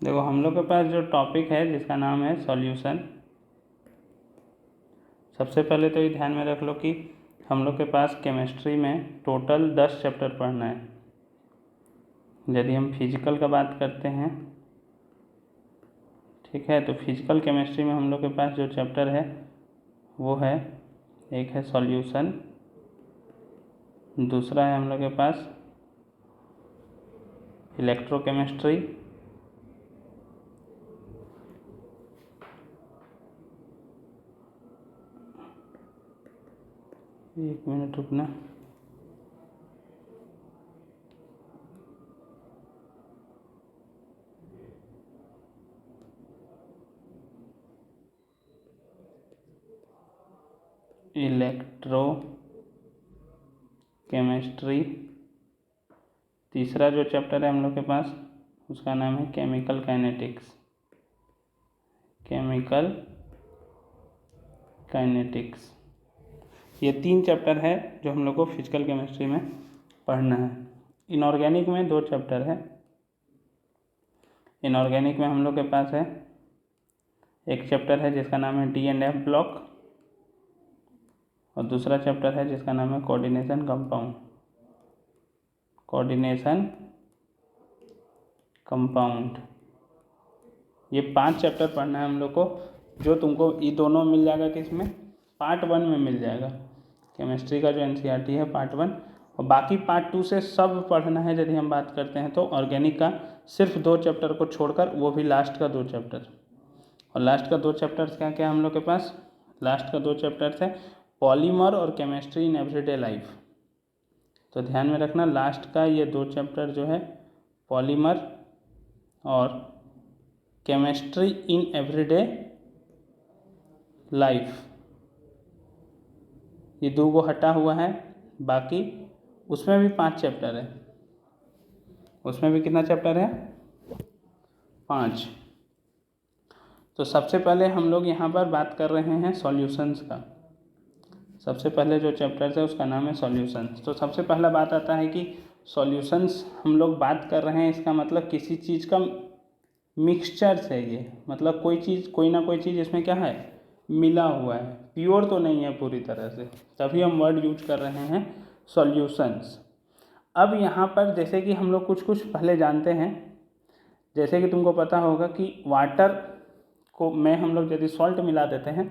देखो हम लोग के पास जो टॉपिक है जिसका नाम है सॉल्यूशन। सबसे पहले तो ये ध्यान में रख लो कि हम लोग के पास केमिस्ट्री में टोटल 10 चैप्टर पढ़ना है। यदि हम फिजिकल का बात करते हैं, ठीक है, तो फिजिकल केमिस्ट्री में हम लोग के पास जो चैप्टर है वो है, एक है सॉल्यूशन, दूसरा है हम लोग के पास इलेक्ट्रोकेमिस्ट्री, एक मिनट रुकना, इलेक्ट्रो केमिस्ट्री। तीसरा जो चैप्टर है हम लोग के पास उसका नाम है केमिकल काइनेटिक्स। केमिकल काइनेटिक्स, ये 3 चैप्टर है जो हम लोग को फिजिकल केमिस्ट्री में पढ़ना है। इनऑर्गेनिक में 2 चैप्टर है। इनऑर्गेनिक में हम लोग के पास है एक चैप्टर है जिसका नाम है D&F ब्लॉक, और दूसरा चैप्टर है जिसका नाम है कोऑर्डिनेशन कंपाउंड। कोऑर्डिनेशन कंपाउंड, ये 5 चैप्टर पढ़ना है हम लोग को, जो तुमको ये दोनों मिल जाएगा किसमें, पार्ट 1 में मिल जाएगा। केमिस्ट्री का जो NCERT है पार्ट 1, और बाकी पार्ट 2 से सब पढ़ना है। यदि हम बात करते हैं तो ऑर्गेनिक का सिर्फ 2 चैप्टर को छोड़कर, वो भी लास्ट का 2 चैप्टर। और लास्ट का 2 चैप्टर्स क्या क्या हम लोग के पास, लास्ट का 2 चैप्टर्स है पॉलीमर और केमिस्ट्री इन एवरीडे लाइफ। तो ध्यान में रखना, लास्ट का ये 2 चैप्टर जो है पॉलीमर और केमिस्ट्री इन एवरीडे लाइफ, ये 2 को हटा हुआ है। बाकी उसमें भी 5 चैप्टर है। उसमें भी कितना चैप्टर है, 5। तो सबसे पहले हम लोग यहाँ पर बात कर रहे हैं सॉल्यूशंस का। सबसे पहले जो चैप्टर है उसका नाम है सॉल्यूशंस। तो सबसे पहला बात आता है कि सॉल्यूशंस हम लोग बात कर रहे हैं, इसका मतलब किसी चीज़ का मिक्सचर्स है ये, मतलब कोई चीज़, कोई ना कोई चीज़ इसमें क्या है, मिला हुआ है, प्योर तो नहीं है पूरी तरह से, तभी हम वर्ड यूज कर रहे हैं सॉल्यूशंस। अब यहाँ पर जैसे कि हम लोग कुछ कुछ पहले जानते हैं, जैसे कि तुमको पता होगा कि वाटर को में हम लोग यदि सॉल्ट मिला देते हैं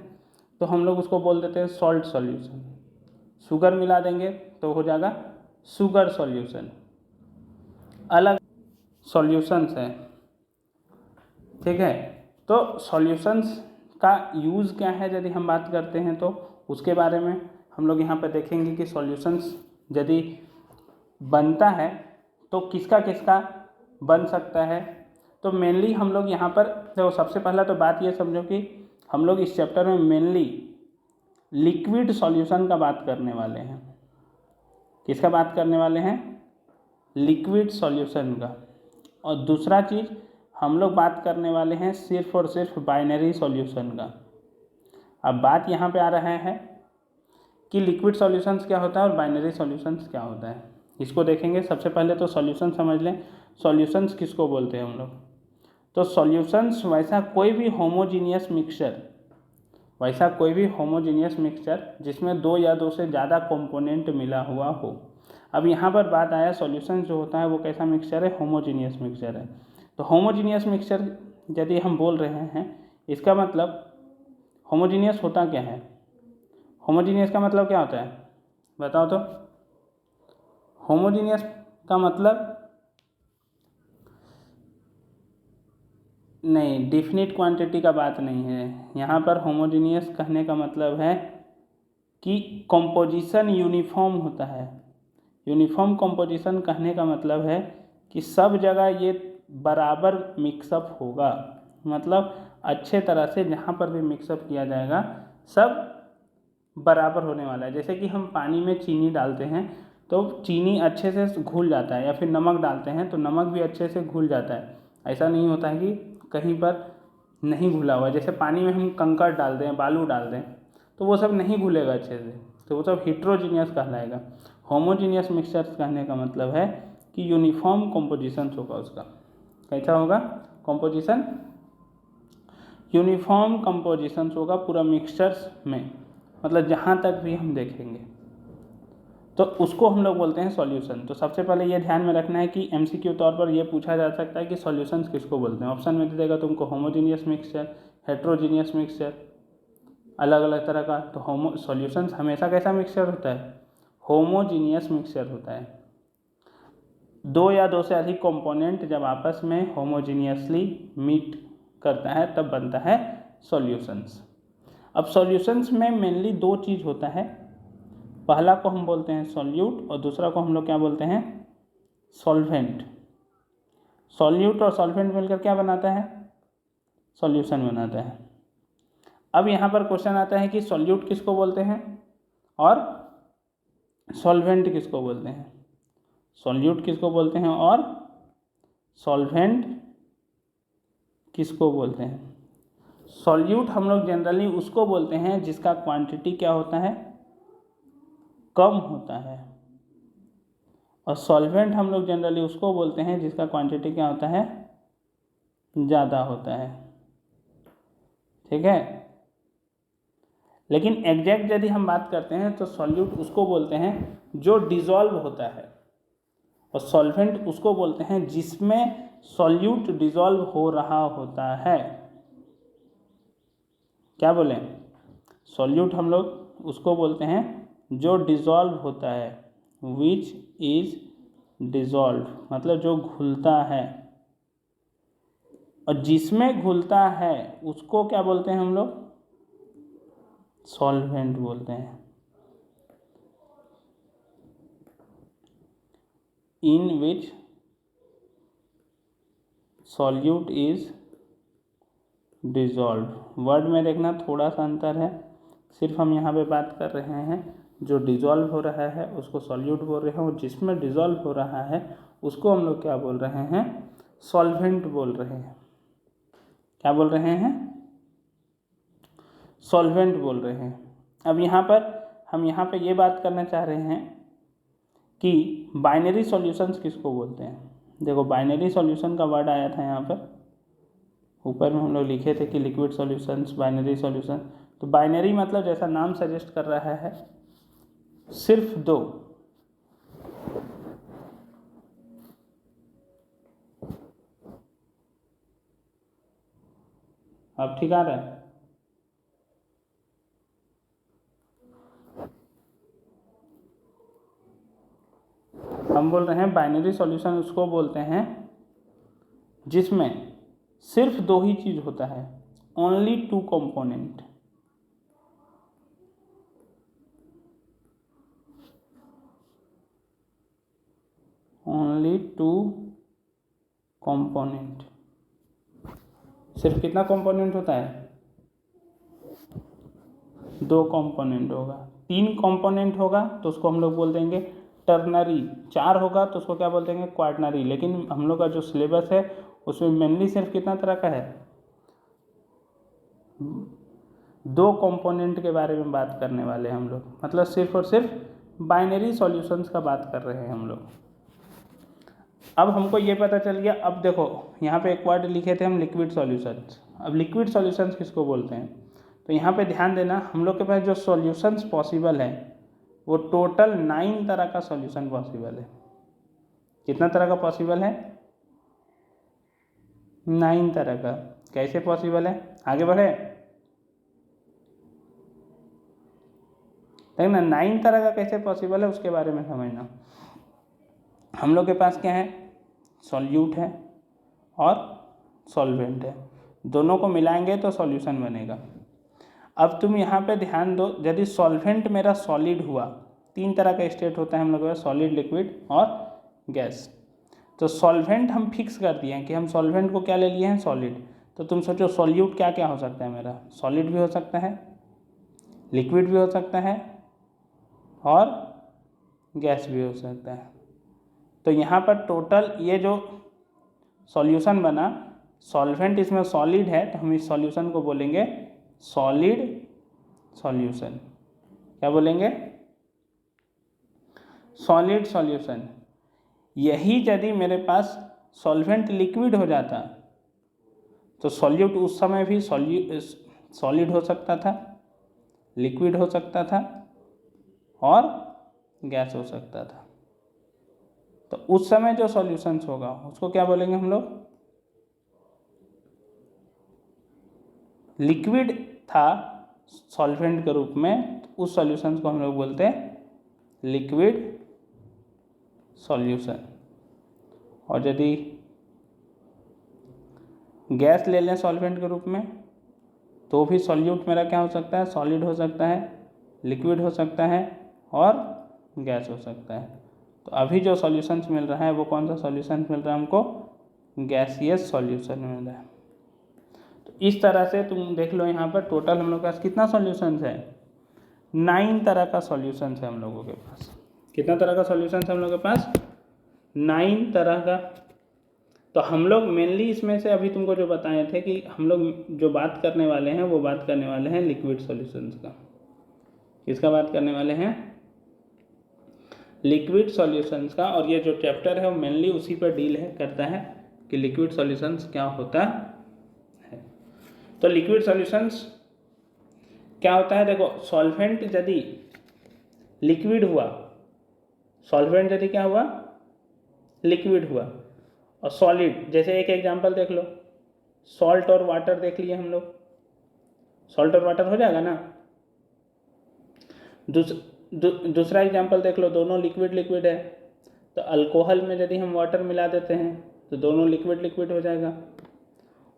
तो हम लोग उसको बोल देते हैं सॉल्ट सॉल्यूशन। शुगर मिला देंगे तो हो जाएगा शुगर सॉल्यूशन। अलग सॉल्यूशंस है, ठीक है। तो सॉल्यूशंस का यूज़ क्या है यदि हम बात करते हैं तो उसके बारे में हम लोग यहाँ पर देखेंगे कि सॉल्यूशंस यदि बनता है तो किसका किसका बन सकता है। तो मेनली हम लोग यहाँ पर देखो, सबसे पहला तो बात ये समझो कि हम लोग इस चैप्टर में मेनली लिक्विड सॉल्यूशन का बात करने वाले हैं। किसका बात करने वाले हैं, लिक्विड सॉल्यूशन का। और दूसरा चीज़ हम लोग बात करने वाले हैं सिर्फ और सिर्फ बाइनरी सॉल्यूशन का। अब बात यहाँ पे आ रहा है कि लिक्विड सॉल्यूशंस क्या होता है और बाइनरी सॉल्यूशंस क्या होता है, इसको देखेंगे। सबसे पहले तो सॉल्यूशन समझ लें, सॉल्यूशंस किसको बोलते हैं हम लोग। तो सॉल्यूशंस वैसा कोई भी होमोजीनियस मिक्सचर, वैसा कोई भी होमोजीनियस मिक्सचर जिसमें 2 या 2 से ज़्यादा कंपोनेंट मिला हुआ हो। अब यहाँ पर बात आया सॉल्यूशन जो होता है वो कैसा मिक्सचर है, होमोजीनियस मिक्सचर है। तो होमोजीनियस मिक्सचर यदि हम बोल रहे हैं, इसका मतलब होमोजीनियस होता क्या है, होमोजीनियस का मतलब क्या होता है बताओ तो। होमोजीनियस का मतलब नहीं, डिफिनिट क्वांटिटी का बात नहीं है यहाँ पर। होमोजीनियस कहने का मतलब है कि कंपोजिशन यूनिफॉर्म होता है। यूनिफॉर्म कंपोजिशन कहने का मतलब है कि सब जगह ये बराबर मिक्सअप होगा, मतलब अच्छे तरह से जहाँ पर भी मिक्सअप किया जाएगा सब बराबर होने वाला है। जैसे कि हम पानी में चीनी डालते हैं तो चीनी अच्छे से घुल जाता है, या फिर नमक डालते हैं तो नमक भी अच्छे से घुल जाता है। ऐसा नहीं होता है कि कहीं पर नहीं घुला हुआ। जैसे पानी में हम कंकड़ डाल दें, बालू डाल दें, तो वो सब नहीं घुलेगा अच्छे से, तो वो सब हिट्रोजीनियस कहलाएगा। होमोजीनियस मिक्सचर्स कहने का मतलब है कि यूनिफॉर्म कंपोजिशन होगा उसका। कैसा होगा कंपोजिशन, यूनिफॉर्म कंपोजिशन होगा पूरा मिक्सचर्स में, मतलब जहाँ तक भी हम देखेंगे तो उसको हम लोग बोलते हैं सॉल्यूशन। तो सबसे पहले ये ध्यान में रखना है कि एमसीक्यू तौर पर ये पूछा जा सकता है कि सॉल्यूशंस किसको बोलते हैं। ऑप्शन में दे देगा तुमको होमोजीनियस मिक्सचर, हेट्रोजीनियस मिक्सचर, अलग अलग तरह का। तो सॉल्यूशंस हमेशा कैसा मिक्सचर होता है, होमोजीनियस मिक्सचर होता है। दो या दो से अधिक कंपोनेंट जब आपस में होमोजीनियसली मीट करता है तब बनता है सॉल्यूशंस। अब सॉल्यूशंस में मेनली दो चीज़ होता है, पहला को हम बोलते हैं सॉल्यूट और दूसरा को हम लोग क्या बोलते हैं, सॉल्वेंट। सॉल्यूट और सॉल्वेंट मिलकर क्या बनाता है, सॉल्यूशन बनाता है। अब यहाँ पर क्वेश्चन आता है कि सॉल्यूट किसको बोलते हैं और सॉल्वेंट किसको बोलते हैं। सॉल्यूट किसको बोलते हैं और सॉल्वेंट किसको बोलते हैं। सॉल्यूट हम लोग जनरली उसको बोलते हैं जिसका क्वांटिटी क्या होता है, कम होता है, और सॉल्वेंट हम लोग जनरली उसको बोलते हैं जिसका क्वांटिटी क्या होता है, ज़्यादा होता है। ठीक है, लेकिन एग्जैक्ट यदि हम बात करते हैं तो सॉल्यूट उसको बोलते हैं जो डिज़ोल्व होता है, और सॉल्वेंट उसको बोलते हैं जिसमें सॉल्यूट डिज़ोल्व हो रहा होता है। क्या बोलें, सॉल्यूट हम लोग उसको बोलते हैं जो डिज़ोल्व होता है, विच इज़ डिज़ोल्व, मतलब जो घुलता है, और जिसमें घुलता है उसको क्या बोलते हैं हम लोग, सॉल्वेंट बोलते हैं। इन विच सॉल्यूट इज डिज़ोल्व। वर्ड में देखना थोड़ा सा अंतर है, सिर्फ हम यहाँ पे बात कर रहे हैं जो डिज़ोल्व हो रहा है उसको सॉल्यूट बोल रहे हैं, और जिसमें डिज़ोल्व हो रहा है उसको हम लोग क्या बोल रहे हैं, सॉल्वेंट बोल रहे हैं। क्या बोल रहे हैं, सॉल्वेंट बोल रहे हैं। अब यहाँ पर हम यहाँ पे ये बात करना चाह रहे हैं कि बाइनरी सॉल्यूशंस किसको बोलते हैं। देखो बाइनरी सॉल्यूशन का वर्ड आया था यहाँ पर, ऊपर में हम लोग लिखे थे कि लिक्विड सॉल्यूशंस, बाइनरी सॉल्यूशन। तो बाइनरी मतलब जैसा नाम सजेस्ट कर रहा है सिर्फ दो। अब ठीक आ रहा है, हम बोल रहे हैं बाइनरी सॉल्यूशन उसको बोलते हैं जिसमें सिर्फ दो ही चीज़ होता है, only two component. Only two component, सिर्फ कितना कंपोनेंट होता है, दो कंपोनेंट होगा। तीन कंपोनेंट होगा तो उसको हम लोग बोल देंगे टर्नरी, चार होगा तो उसको क्या बोल देंगे, क्वाटरनरी। लेकिन हम लोग का जो सिलेबस है उसमें मेनली सिर्फ कितना तरह का है, दो कंपोनेंट के बारे में बात करने वाले हैं हम लोग, मतलब सिर्फ और सिर्फ बाइनरी सॉल्यूशंस का बात कर रहे हैं हम लोग। अब हमको ये पता चल गया। अब देखो यहाँ पे एक वर्ड लिखे थे हम, लिक्विड सॉल्यूशंस। अब लिक्विड सॉल्यूशंस किसको बोलते हैं, तो यहाँ पे ध्यान देना, हम लोग के पास जो सॉल्यूशंस पॉसिबल है वो टोटल 9 तरह का सॉल्यूशन पॉसिबल है। कितना तरह का पॉसिबल है, 9 तरह का। कैसे पॉसिबल है, आगे बढ़े, देखना 9 तरह का कैसे पॉसिबल है उसके बारे में समझना। हम लोग के पास क्या है, सॉल्यूट है और सॉल्वेंट है, दोनों को मिलाएंगे तो सॉल्यूशन बनेगा। अब तुम यहाँ पे ध्यान दो, यदि सॉल्वेंट मेरा सॉलिड हुआ, 3 तरह का स्टेट होता है हम लोग के पास, सॉलिड, लिक्विड और गैस। तो सॉल्वेंट हम फिक्स कर दिए हैं कि हम सॉल्वेंट को क्या ले लिए हैं, सॉलिड। तो तुम सोचो सॉल्यूट क्या क्या हो सकता है मेरा, सॉलिड भी हो सकता है, लिक्विड भी हो सकता है और गैस भी हो सकता है। तो यहाँ पर टोटल ये जो सॉल्यूशन बना, सॉल्वेंट इसमें सॉलिड है तो हम इस सॉल्यूशन को बोलेंगे सॉलिड सॉल्यूशन। क्या बोलेंगे, सॉलिड सॉल्यूशन। यही यदि मेरे पास सॉल्वेंट लिक्विड हो जाता तो सॉल्यूट उस समय भी सॉलिड हो सकता था, लिक्विड हो सकता था और गैस हो सकता था। तो उस समय जो सॉल्यूशंस होगा उसको क्या बोलेंगे हम लोग? लिक्विड था सॉल्वेंट के रूप में, तो उस सॉल्यूशंस को हम लोग बोलते हैं लिक्विड सॉल्यूशन। और यदि गैस ले लें सॉल्वेंट के रूप में तो भी सॉल्यूट मेरा क्या हो सकता है? सॉलिड हो सकता है, लिक्विड हो सकता है और गैस हो सकता है। तो अभी जो सॉल्यूशंस मिल रहा है वो कौन सा सॉल्यूशन मिल रहा है हमको? गैसियस सॉल्यूशन मिल रहा है। तो इस तरह से तुम देख लो यहाँ पर टोटल हम लोग के पास कितना सॉल्यूशंस है? 9 तरह का सॉल्यूशंस है हम लोगों के पास। कितना तरह का सॉल्यूशंस है हम लोग के पास? 9 तरह का। तो हम लोग मेनली इसमें से अभी तुमको जो बताए थे कि हम लोग जो बात करने वाले हैं वो बात करने वाले हैं लिक्विड सॉल्यूशंस का। किसका बात करने वाले हैं? लिक्विड सॉल्यूशंस का। और ये जो चैप्टर है वो मेनली उसी पर डील है करता है कि लिक्विड सॉल्यूशंस क्या होता है। तो लिक्विड सॉल्यूशंस क्या होता है? देखो, सॉल्वेंट यदि लिक्विड हुआ, सॉल्वेंट यदि क्या हुआ? लिक्विड हुआ, और सॉलिड, जैसे एक एग्जांपल देख लो, सॉल्ट और वाटर देख लिए हम लोग, सॉल्ट और वाटर हो जाएगा ना। दूसरा एग्जांपल देख लो, दोनों लिक्विड लिक्विड है, तो अल्कोहल में यदि हम वाटर मिला देते हैं तो दोनों लिक्विड लिक्विड हो जाएगा।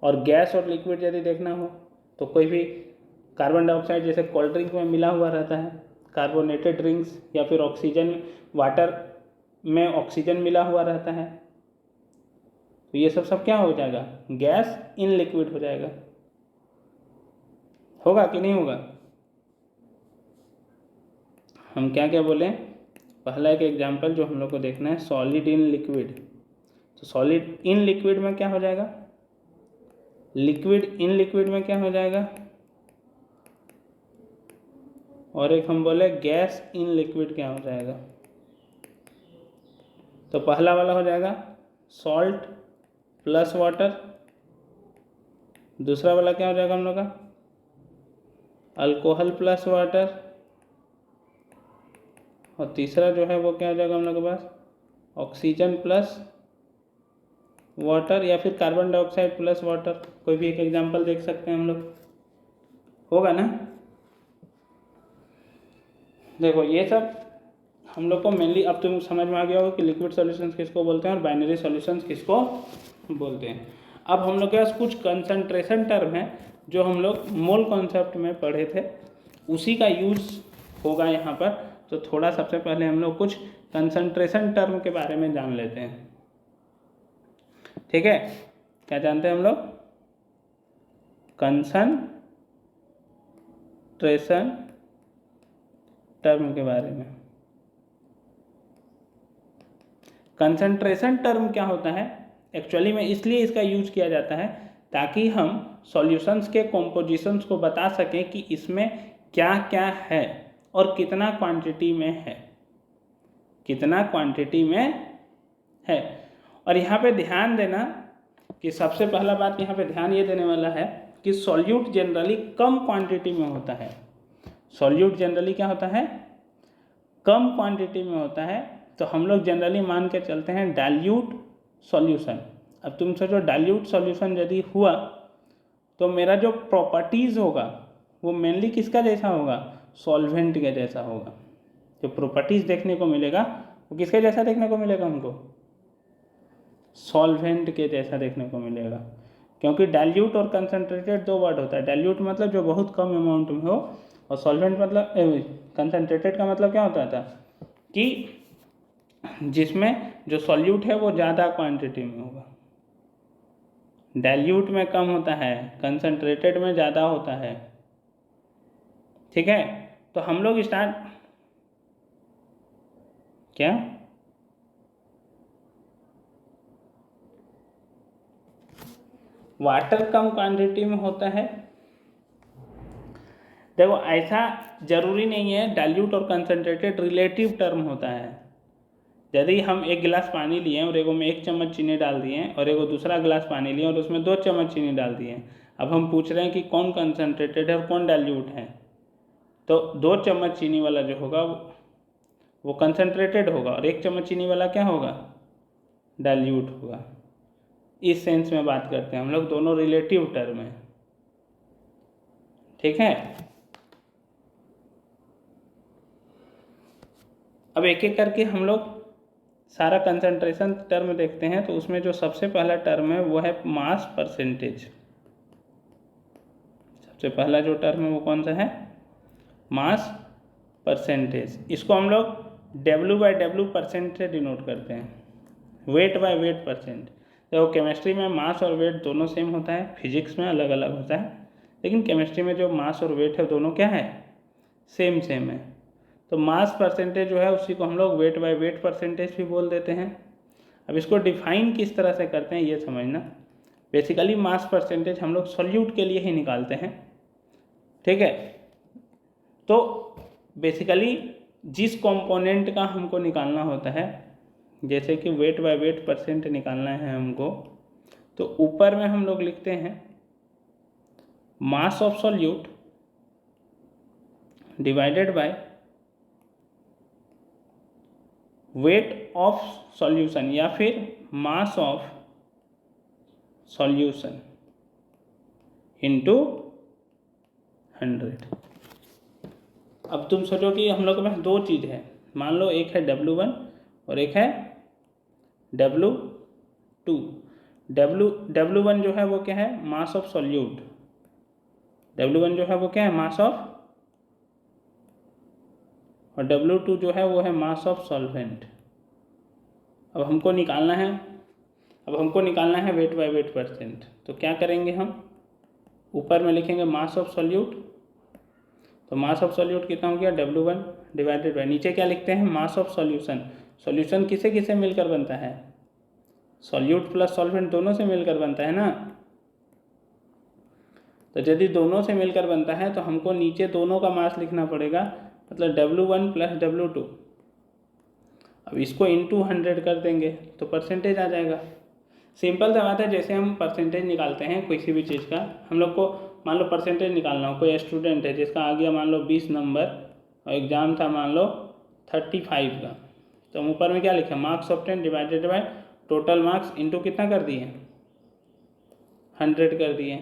और गैस और लिक्विड यदि देखना हो तो कोई भी कार्बन डाइऑक्साइड जैसे कोल्ड ड्रिंक में मिला हुआ रहता है, कार्बोनेटेड ड्रिंक्स, या फिर ऑक्सीजन, वाटर में ऑक्सीजन मिला हुआ रहता है, तो ये सब क्या हो जाएगा? गैस इन लिक्विड हो जाएगा। होगा कि नहीं होगा? हम क्या क्या बोले? पहला एक एग्जांपल जो हम लोग को देखना है, सॉलिड इन लिक्विड। तो सॉलिड इन लिक्विड में क्या हो जाएगा? लिक्विड इन लिक्विड में क्या हो जाएगा? और एक हम बोले गैस इन लिक्विड क्या हो जाएगा? तो पहला वाला हो जाएगा सॉल्ट प्लस वाटर। दूसरा वाला क्या हो जाएगा हम लोग का? Alcohol plus water. और तीसरा जो है वो क्या हो जाएगा हम लोग के पास? ऑक्सीजन प्लस वाटर, या फिर कार्बन डाइऑक्साइड प्लस वाटर। कोई भी एक एग्जांपल देख सकते हैं हम लोग। होगा ना? देखो, ये सब हम लोग को मेनली अब तुम समझ में आ गया होगा कि लिक्विड सॉल्यूशंस किसको बोलते हैं और बाइनरी सॉल्यूशंस किसको बोलते हैं। अब हम लोग के पास कुछ कंसंट्रेशन टर्म है जो हम लोग मोल कॉन्सेप्ट में पढ़े थे, उसी का यूज होगा यहाँ पर। तो थोड़ा सबसे पहले हम लोग कुछ कंसंट्रेशन टर्म के बारे में जान लेते हैं। ठीक है, क्या जानते हैं हम लोग? कंसंट्रेशन टर्म के बारे में। कंसंट्रेशन टर्म क्या होता है? एक्चुअली में इसलिए इसका यूज किया जाता है ताकि हम सॉल्यूशंस के कॉम्पोजिशंस को बता सकें कि इसमें क्या क्या है और कितना क्वांटिटी में है, कितना क्वांटिटी में है। और यहाँ पे ध्यान देना कि सबसे पहला बात यहाँ पे ध्यान ये देने वाला है कि सॉल्यूट जनरली कम क्वांटिटी में होता है। सॉल्यूट जनरली क्या होता है? कम क्वांटिटी में होता है। तो हम लोग जनरली मान के चलते हैं डाइल्यूट सॉल्यूशन। अब तुम सोचो, डाइल्यूट सॉल्यूशन यदि हुआ तो मेरा जो प्रॉपर्टीज़ होगा वो मेनली किसका जैसा होगा? सॉल्वेंट के जैसा होगा। जो प्रॉपर्टीज़ देखने को मिलेगा वो किसके जैसा देखने को मिलेगा हमको? सॉल्वेंट के जैसा देखने को मिलेगा। क्योंकि डाइल्यूट और कंसंट्रेटेड दो वर्ड होता है। डाइल्यूट मतलब जो बहुत कम अमाउंट में हो, और सॉल्वेंट मतलब कंसंट्रेटेड का मतलब क्या होता था कि जिसमें जो सॉल्यूट है वो ज़्यादा क्वांटिटी में होगा। डाइल्यूट में कम होता है, कंसंट्रेटेड में ज़्यादा होता है। ठीक है, तो हम लोग स्टार्ट क्या? वाटर कम क्वांटिटी में होता है। देखो, ऐसा जरूरी नहीं है, डाइल्यूट और कंसंट्रेटेड रिलेटिव टर्म होता है। यदि हम एक गिलास पानी लिए और एगो में 1 चम्मच चीनी डाल दिए और एगो दूसरा गिलास पानी लिए और उसमें 2 चम्मच चीनी डाल दिए, अब हम पूछ रहे हैं कि कौन कंसनट्रेटेड है और कौन डाइल्यूट है, तो 2 चम्मच चीनी वाला जो होगा वो कंसनट्रेटेड होगा और 1 चम्मच चीनी वाला क्या होगा, डाइल्यूट होगा। इस सेंस में बात करते हैं हम लोग, दोनों रिलेटिव टर्म है, ठीक है। अब एक एक करके हम लोग सारा कंसंट्रेशन टर्म देखते हैं। तो उसमें जो सबसे पहला टर्म है वो है मास परसेंटेज। सबसे पहला जो टर्म है वो कौन सा है, मास परसेंटेज। इसको हम लोग W/W परसेंट से डिनोट करते हैं, वेट बाय वेट परसेंट। देखो केमिस्ट्री में मास और वेट दोनों सेम होता है, फिजिक्स में अलग अलग होता है, लेकिन केमिस्ट्री में जो मास और वेट है दोनों क्या है, सेम है। तो मास परसेंटेज जो है उसी को हम लोग वेट बाय वेट परसेंटेज भी बोल देते हैं। अब इसको डिफाइन किस तरह से करते हैं ये समझना। बेसिकली मास परसेंटेज हम लोग सॉल्यूट के लिए ही निकालते हैं, ठीक है। तो बेसिकली जिस कंपोनेंट का हमको निकालना होता है, जैसे कि वेट बाय वेट परसेंट निकालना है हमको, तो ऊपर में हम लोग लिखते हैं mass of solute divided by weight of solution या फिर मास ऑफ सॉल्यूशन इनटू 100। अब तुम सोचो कि हम लोग के पास दो चीज़ है, मान लो एक है W1 और एक है W2। W1 जो है वो क्या है, मास ऑफ सॉल्यूट। W1 जो है वो क्या है, मास ऑफ, और W2 जो है वो है मास ऑफ सॉल्वेंट। अब हमको निकालना है वेट बाय वेट परसेंट। तो क्या करेंगे हम, ऊपर में लिखेंगे मास ऑफ सॉल्यूट, तो मास ऑफ सॉल्यूट कितना हो गया, W1 डिवाइडेड बाय, नीचे क्या लिखते हैं, मास ऑफ सॉल्यूशन। सॉल्यूशन किसे किसे मिलकर बनता है, सॉल्यूट प्लस सॉल्वेंट दोनों से मिलकर बनता है ना। तो यदि दोनों से मिलकर बनता है तो हमको नीचे दोनों का मास लिखना पड़ेगा, मतलब W1 प्लस W2। अब इसको इंटू 100 कर देंगे तो परसेंटेज आ जाएगा। सिंपल सा बात है, जैसे हम परसेंटेज निकालते हैं किसी भी चीज़ का, हम लोग को मान लो परसेंटेज निकालना हो, कोई स्टूडेंट है जिसका आ गया मान लो 20 नंबर और एग्ज़ाम था मान लो 35 का, तो हम ऊपर में क्या लिखे, marks obtain divided by total marks into कितना कर दिए, 100 कर दिए।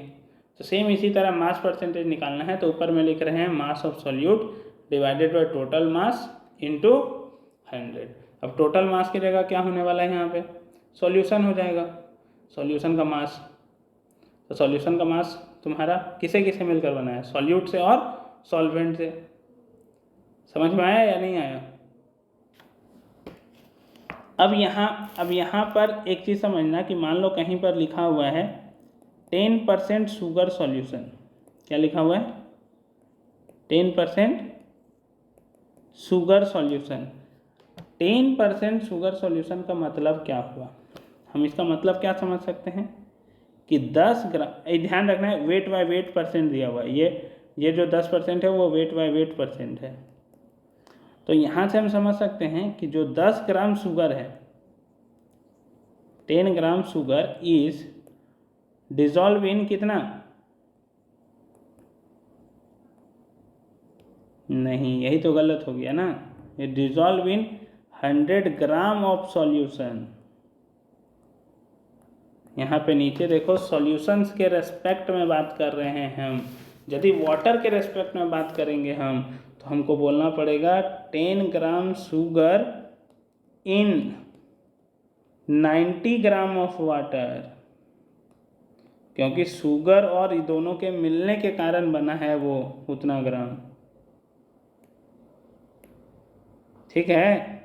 तो सेम इसी तरह मास परसेंटेज निकालना है, तो ऊपर में लिख रहे हैं mass of solute divided by total mass into 100। अब टोटल मास की जगह क्या होने वाला है, यहाँ पे सॉल्यूशन हो जाएगा, सॉल्यूशन का मास। तो सॉल्यूशन का मास तुम्हारा किसे किसे मिलकर बना है, सॉल्यूट से और सॉल्वेंट से। समझ में आया या नहीं आया। अब यहाँ पर एक चीज़ समझना कि मान लो कहीं पर लिखा हुआ है 10% शुगर सॉल्यूशन। क्या लिखा हुआ है, 10% शुगर सॉल्यूशन। 10% शुगर सॉल्यूशन का मतलब क्या हुआ, हम इसका मतलब क्या समझ सकते हैं कि 10 ग्राम, ध्यान रखना है वेट बाय वेट परसेंट दिया हुआ है, ये जो 10% है वो वेट बाय वेट परसेंट है। तो यहाँ से हम समझ सकते हैं कि जो 10 ग्राम शुगर है, 10 gram sugar is dissolve in कितना, नहीं यही तो गलत हो गया ना, ये dissolve in 100 gram of solution. यहाँ पे नीचे देखो सॉल्यूशंस के रेस्पेक्ट में बात कर रहे हैं हम। यदि वाटर के रेस्पेक्ट में बात करेंगे हम तो हमको बोलना पड़ेगा 10 gram sugar in 90 gram of water, क्योंकि शुगर और ये दोनों के मिलने के कारण बना है वो उतना ग्राम, ठीक है।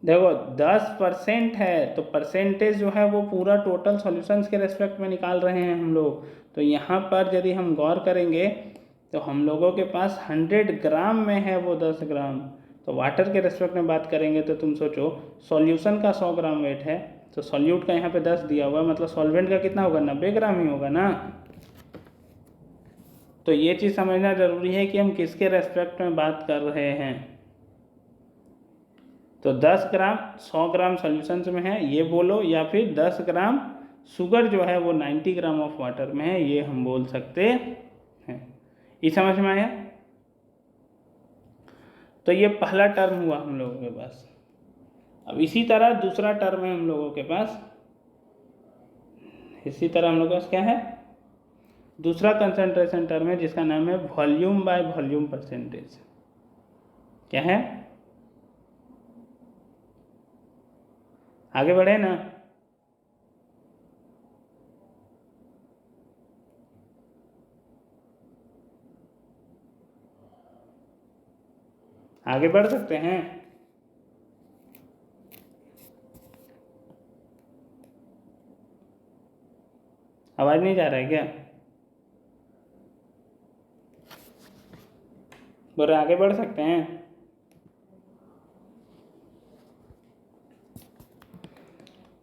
देखो 10% है तो परसेंटेज जो है वो पूरा टोटल सॉल्यूशंस के रेस्पेक्ट में निकाल रहे हैं हम लोग। तो यहाँ पर यदि हम गौर करेंगे तो हम लोगों के पास 100 ग्राम में है वो 10 ग्राम। तो वाटर के रेस्पेक्ट में बात करेंगे तो तुम सोचो सॉल्यूशन का 100 ग्राम वेट है, तो सॉल्यूट का यहाँ पे 10 दिया हुआ है, मतलब सॉल्वेंट का कितना होगा, 90 ग्राम ही होगा ना। तो ये चीज़ समझना ज़रूरी है कि हम किसके रेस्पेक्ट में बात कर रहे हैं। तो 10 ग्राम 100 ग्राम सॉल्यूशन में है ये बोलो, या फिर 10 ग्राम शुगर जो है वो 90 ग्राम ऑफ वाटर में है, ये हम बोल सकते हैं। ये समझ में आया? तो ये पहला टर्म हुआ हम लोगों के पास। अब इसी तरह दूसरा टर्म है हम लोगों के पास, इसी तरह हम लोगों के पास क्या है, दूसरा कंसंट्रेशन टर्म है जिसका नाम है वॉल्यूम बाय वॉल्यूम परसेंटेज। क्या है? आगे बढ़े ना। आगे बढ़ सकते हैं? आवाज नहीं जा रहा है क्या? बोले आगे बढ़ सकते हैं?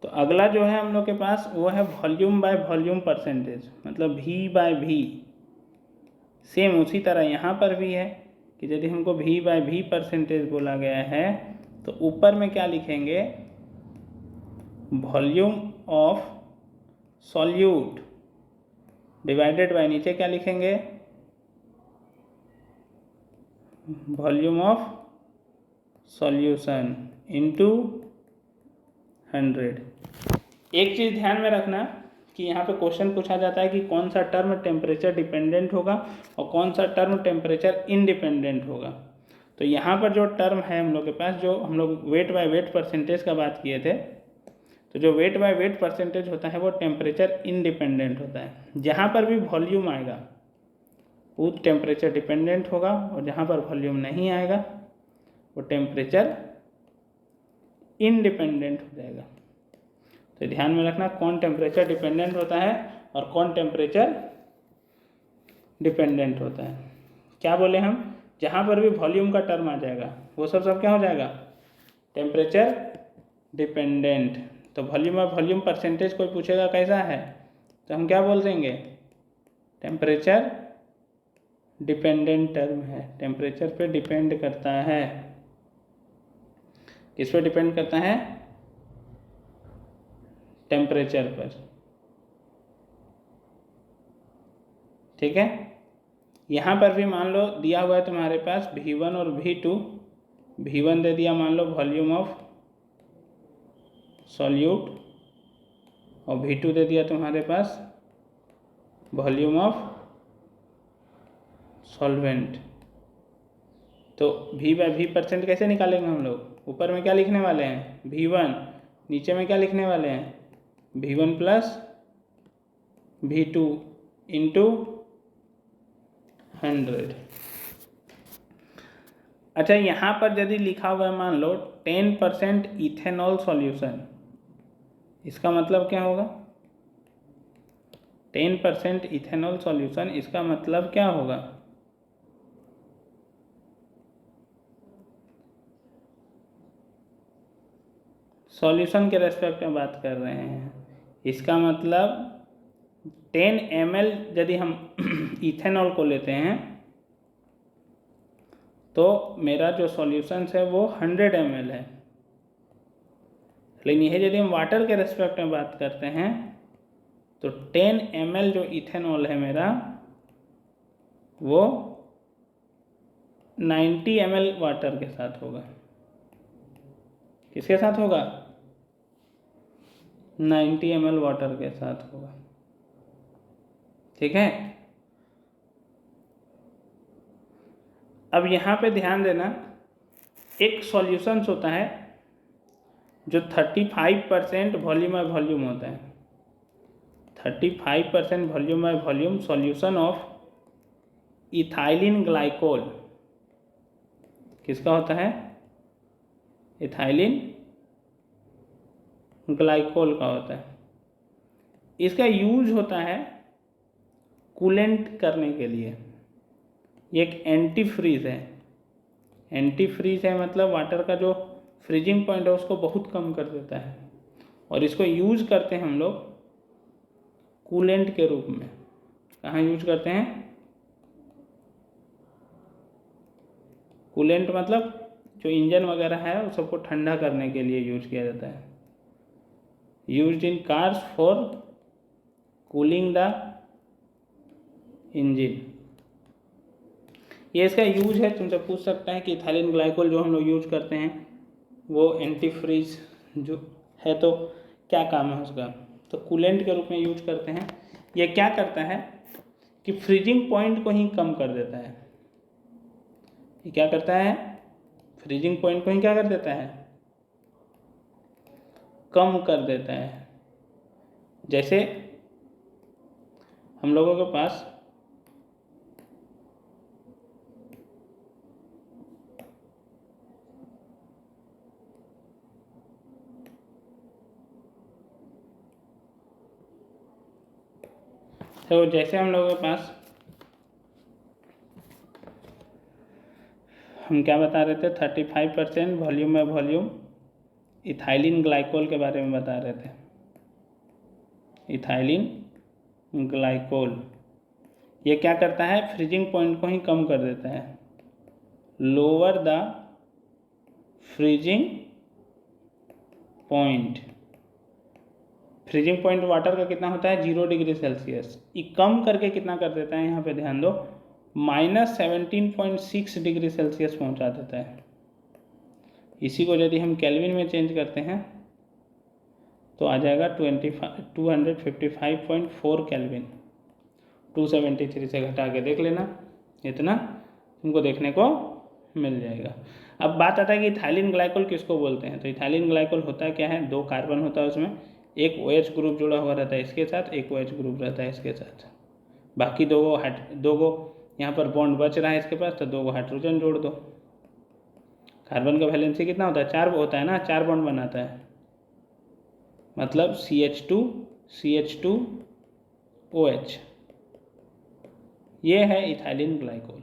तो अगला जो है हम लोग के पास वो है वॉल्यूम बाय वॉल्यूम परसेंटेज, मतलब V बाय V। सेम उसी तरह यहाँ पर भी है कि यदि हमको V बाय V परसेंटेज बोला गया है तो ऊपर में क्या लिखेंगे, volume of solute divided by, नीचे क्या लिखेंगे, वॉल्यूम ऑफ सॉल्यूशन इनटू 100। एक चीज़ ध्यान में रखना कि यहाँ पे क्वेश्चन पूछा जाता है कि कौन सा टर्म टेम्परेचर डिपेंडेंट होगा और कौन सा टर्म टेम्परेचर इंडिपेंडेंट होगा। तो यहाँ पर जो टर्म है हम लोग के पास, जो हम लोग वेट बाय वेट परसेंटेज का बात किए थे, तो जो वेट बाय वेट परसेंटेज होता है वो टेम्परेचर इंडिपेंडेंट होता है। जहाँ पर भी वॉल्यूम आएगा वो टेम्परेचर डिपेंडेंट होगा, और जहाँ पर वॉल्यूम नहीं आएगा वो टेम्परेचर इंडिपेंडेंट हो जाएगा। तो ध्यान में रखना कौन टेम्परेचर डिपेंडेंट होता है और कौन टेम्परेचर डिपेंडेंट होता है। क्या बोले हम, जहाँ पर भी वॉल्यूम का टर्म आ जाएगा वो सब क्या हो जाएगा, टेम्परेचर डिपेंडेंट। तो वॉल्यूम और वॉल्यूम परसेंटेज कोई पूछेगा कैसा है, तो हम क्या बोल देंगे, टेम्परेचर डिपेंडेंट टर्म है, टेम्परेचर पे डिपेंड करता है। किस पे डिपेंड करता है, टेम्परेचर पर। ठीक है। यहाँ पर भी मान लो दिया हुआ है तुम्हारे पास V1 और V2। V1 दे दिया मान लो वॉल्यूम ऑफ सॉल्यूट, और V2 दे दिया तुम्हारे पास वॉल्यूम ऑफ सॉल्वेंट। तो V बाय V परसेंट कैसे निकालेंगे हम लोग, ऊपर में क्या लिखने वाले हैं, V1, नीचे में क्या लिखने वाले हैं, V1 प्लस V2 इंटू 100। अच्छा, यहाँ पर यदि लिखा हुआ है मान लो 10% इथेनॉल सॉल्यूशन, इसका मतलब क्या होगा, 10% इथेनॉल सॉल्यूशन, इसका मतलब क्या होगा, सॉल्यूशन के रेस्पेक्ट में बात कर रहे हैं। इसका मतलब 10 ml यदि हम इथेनॉल को लेते हैं तो मेरा जो सॉल्यूशन है वो 100 ml है। लेकिन यह यदि हम वाटर के रेस्पेक्ट में बात करते हैं तो 10 ml जो इथेनॉल है मेरा वो 90 ml वाटर के साथ होगा। किसके साथ होगा, 90 ml वाटर के साथ होगा। ठीक है। अब यहाँ पे ध्यान देना, एक सॉल्यूशंस होता है जो 35% वॉल्यूम बाय वॉल्यूम होता है। 35% volume by volume solution of ethylene glycol किसका होता है, इथाइलिन ग्लाइकोल का होता है। इसका यूज होता है कूलेंट करने के लिए। ये एक एंटी फ्रीज है। एंटी फ्रीज है मतलब वाटर का जो फ्रीजिंग पॉइंट है उसको बहुत कम कर देता है, और इसको यूज करते हैं हम लोग कूलेंट के रूप में। कहाँ यूज करते हैं, कूलेंट मतलब जो इंजन वगैरह है उस सबको ठंडा करने के लिए यूज किया जाता है। Used in cars for cooling the engine. ये इसका यूज है। तुमसे पूछ सकता है कि इथाइलिन ग्लाइकोल जो हम लोग यूज करते हैं वो एंटी फ्रीज जो है, तो क्या काम है उसका? तो कूलेंट के रूप में यूज करते हैं। ये क्या करता है कि फ्रीजिंग पॉइंट को ही कम कर देता है। ये क्या करता है? फ्रीजिंग पॉइंट को ही क्या कर देता है? कम कर देता है। जैसे हम लोगों के पास तो जैसे हम लोगों के पास हम क्या बता रहे थे, 35% volume by volume ethylene glycol के बारे में बता रहे थे। इथाइलिन ग्लाइकोल ये क्या करता है? फ्रीजिंग पॉइंट को ही कम कर देता है। Lower the freezing point. Freezing point water का कितना होता है? 0 डिग्री सेल्सियस। ये कम करके कितना कर देता है? यहाँ पे ध्यान दो, -17.6 डिग्री सेल्सियस पहुँचा देता है। इसी को यदि हम केल्विन में चेंज करते हैं तो आ जाएगा 255.4 केल्विन। 273 से घटा के देख लेना, इतना तुमको देखने को मिल जाएगा। अब बात आता है कि इथाइलिन ग्लाइकोल किसको बोलते हैं। तो इथाइलिन ग्लाइकोल होता है क्या है? 2 कार्बन होता है उसमें, एक OH ग्रुप जुड़ा हुआ रहता है इसके साथ, एक OH ग्रुप रहता है इसके साथ। बाकी दो गो यहाँ पर बॉन्ड बच रहा है इसके पास, तो 2 गो हाइड्रोजन जोड़ दो। कार्बन का वैलेंसी कितना होता है? 4 होता है ना, 4 बॉन्ड बनाता है। मतलब CH2 OH। ये है इथाइलिन ग्लाइकोल।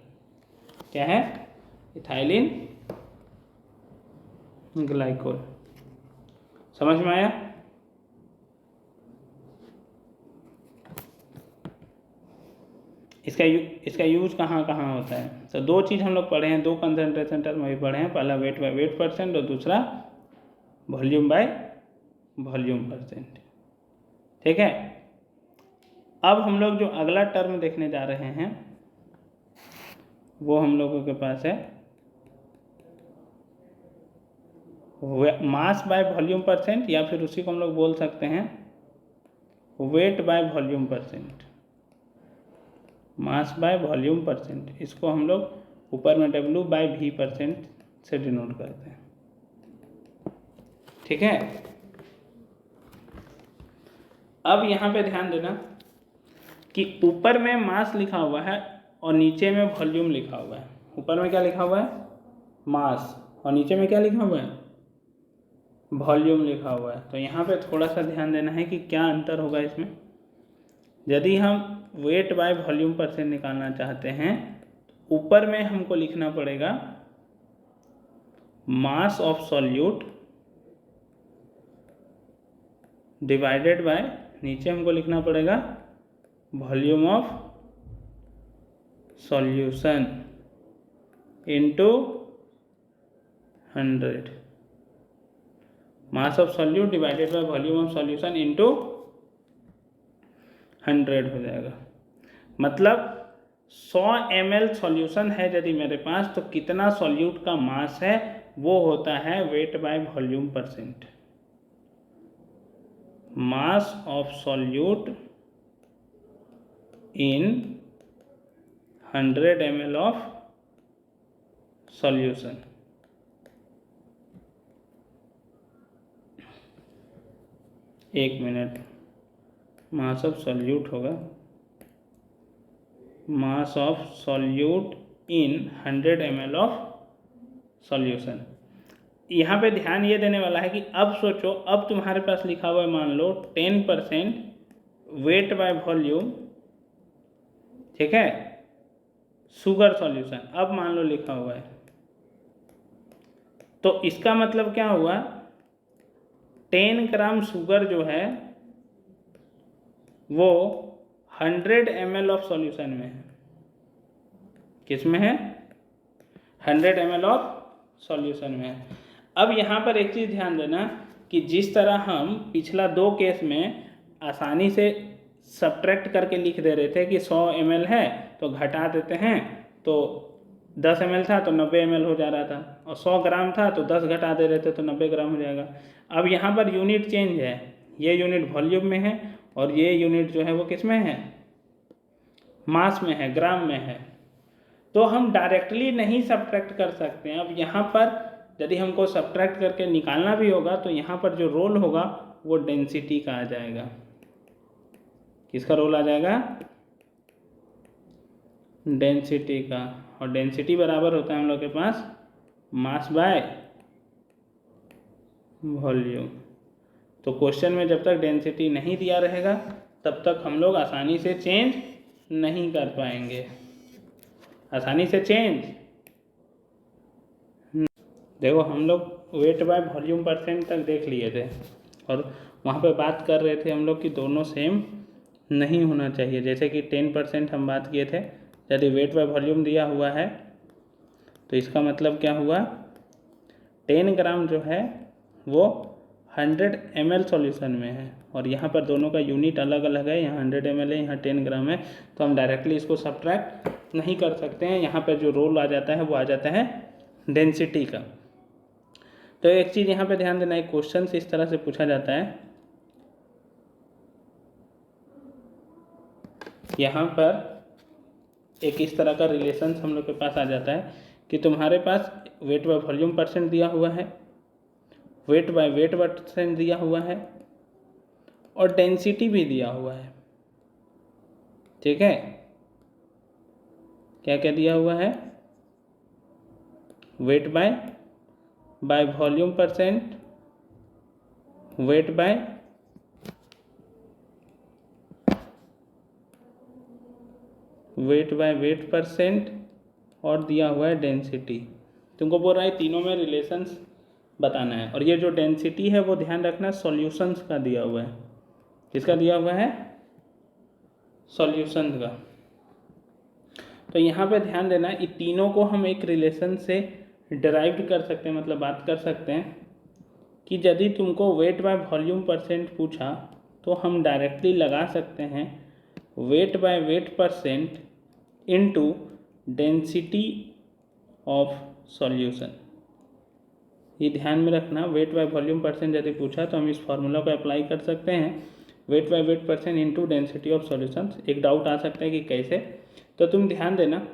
क्या है? Ethylene glycol. समझ में आया? इसका यूज कहाँ कहाँ होता है? तो 2 चीज़ हम लोग पढ़े हैं, 2 कंसंट्रेशन टर्म अभी पढ़े हैं। पहला वेट बाय वेट परसेंट और दूसरा वॉल्यूम बाय वॉल्यूम परसेंट। ठीक है। अब हम लोग जो अगला टर्म देखने जा रहे हैं वो हम लोगों के पास है मास बाय वॉल्यूम परसेंट, या फिर उसी को हम लोग बोल सकते हैं weight by volume percent. Mass by volume percent, इसको हम लोग ऊपर में W/V% से डिनोट करते हैं। ठीक है। अब यहाँ पे ध्यान देना कि ऊपर में मास लिखा हुआ है और नीचे में वॉल्यूम लिखा हुआ है। ऊपर में क्या लिखा हुआ है? मास, और नीचे में क्या लिखा हुआ है? वॉल्यूम लिखा हुआ है। तो यहाँ पे थोड़ा सा ध्यान देना है कि क्या अंतर होगा इसमें। यदि हम वेट बाय वॉल्यूम परसेंट निकालना चाहते हैं, ऊपर में हमको लिखना पड़ेगा mass of solute divided by, नीचे हमको लिखना पड़ेगा volume of solution into 100। Mass of solute divided by volume of solution into 100 हो जाएगा। मतलब 100 ml सॉल्यूशन है यदि मेरे पास, तो कितना सॉल्यूट का मास है वो होता है weight by volume percent. Mass of solute in 100 ml of solution. एक मिनट, मास ऑफ सॉल्यूट होगा mass of solute in 100 ml of solution. यहाँ पे ध्यान ये देने वाला है कि अब सोचो, अब तुम्हारे पास लिखा हुआ है मान लो 10% वेट बाय वॉल्यूम, ठीक है, शुगर सॉल्यूशन। अब मान लो लिखा हुआ है, तो इसका मतलब क्या हुआ? 10 ग्राम शुगर जो है वो 100 ml ऑफ सॉल्यूशन में है। किस में है? 100 ml ऑफ सॉल्यूशन में है। अब यहाँ पर एक चीज़ ध्यान देना कि जिस तरह हम पिछला 2 केस में आसानी से सब्ट्रैक्ट करके लिख दे रहे थे कि 100 ml है तो घटा देते हैं, तो 10 ml था तो 90 ml हो जा रहा था, और 100 ग्राम था तो 10 घटा दे रहे थे तो 90 ग्राम हो जाएगा। अब यहाँ पर यूनिट चेंज है, ये यूनिट वॉल्यूम में है और ये यूनिट जो है वो किस में है, मास में है, ग्राम में है। तो हम डायरेक्टली नहीं सब्ट्रैक्ट कर सकते हैं। अब यहाँ पर यदि हमको सब्ट्रैक्ट करके निकालना भी होगा तो यहाँ पर जो रोल होगा वो डेंसिटी का आ जाएगा। किसका रोल आ जाएगा, डेंसिटी का। और डेंसिटी बराबर होता है हम लोग के पास मास बाय वॉल्यूम। तो क्वेश्चन में जब तक डेंसिटी नहीं दिया रहेगा तब तक हम लोग आसानी से चेंज नहीं कर पाएंगे, आसानी से चेंज। देखो हम लोग वेट बाय वॉल्यूम परसेंट तक देख लिए थे और वहाँ पे बात कर रहे थे हम लोग कि दोनों सेम नहीं होना चाहिए। जैसे कि 10% हम बात किए थे, यदि वेट बाय वॉल्यूम दिया हुआ है तो इसका मतलब क्या हुआ, 10 ग्राम जो है वो 100 ml सॉल्यूशन में है और यहाँ पर दोनों का यूनिट अलग अलग है, यहाँ 100 ml है, यहाँ 10 ग्राम है, तो हम डायरेक्टली इसको सब्ट्रैक्ट नहीं कर सकते हैं। यहाँ पर जो रोल आ जाता है वो आ जाता है डेंसिटी का। तो एक चीज़ यहाँ पे ध्यान देना, एक क्वेश्चन इस तरह से पूछा जाता है, यहाँ पर एक इस तरह का रिलेशन हम लोग के पास आ जाता है कि तुम्हारे पास वेट बाय वॉल्यूम परसेंट दिया हुआ है, वेट बाय वेट परसेंट दिया हुआ है और डेंसिटी भी दिया हुआ है। ठीक है, क्या क्या दिया हुआ है, weight by volume percent, wait by weight percent और दिया हुआ है डेंसिटी। तुमको बोल रहा है तीनों में रिलेशंस बताना है। और ये जो डेंसिटी है वो ध्यान रखना सॉल्यूशंस का दिया हुआ है। किसका दिया हुआ है, सॉल्यूशंस का। तो यहाँ पे ध्यान देना, इन तीनों को हम एक रिलेशन से डिराइव कर सकते हैं, मतलब बात कर सकते हैं कि यदि तुमको वेट बाय वॉल्यूम परसेंट पूछा तो हम डायरेक्टली लगा सकते हैं wait by weight percent into density of solution. ये ध्यान में रखना, वेट बाय वॉल्यूम परसेंट यदि पूछा तो हम इस फॉर्मूला को अप्लाई कर सकते हैं, wait by weight percent into density of solution. एक डाउट आ सकता है कि कैसे, तो तुम ध्यान देना,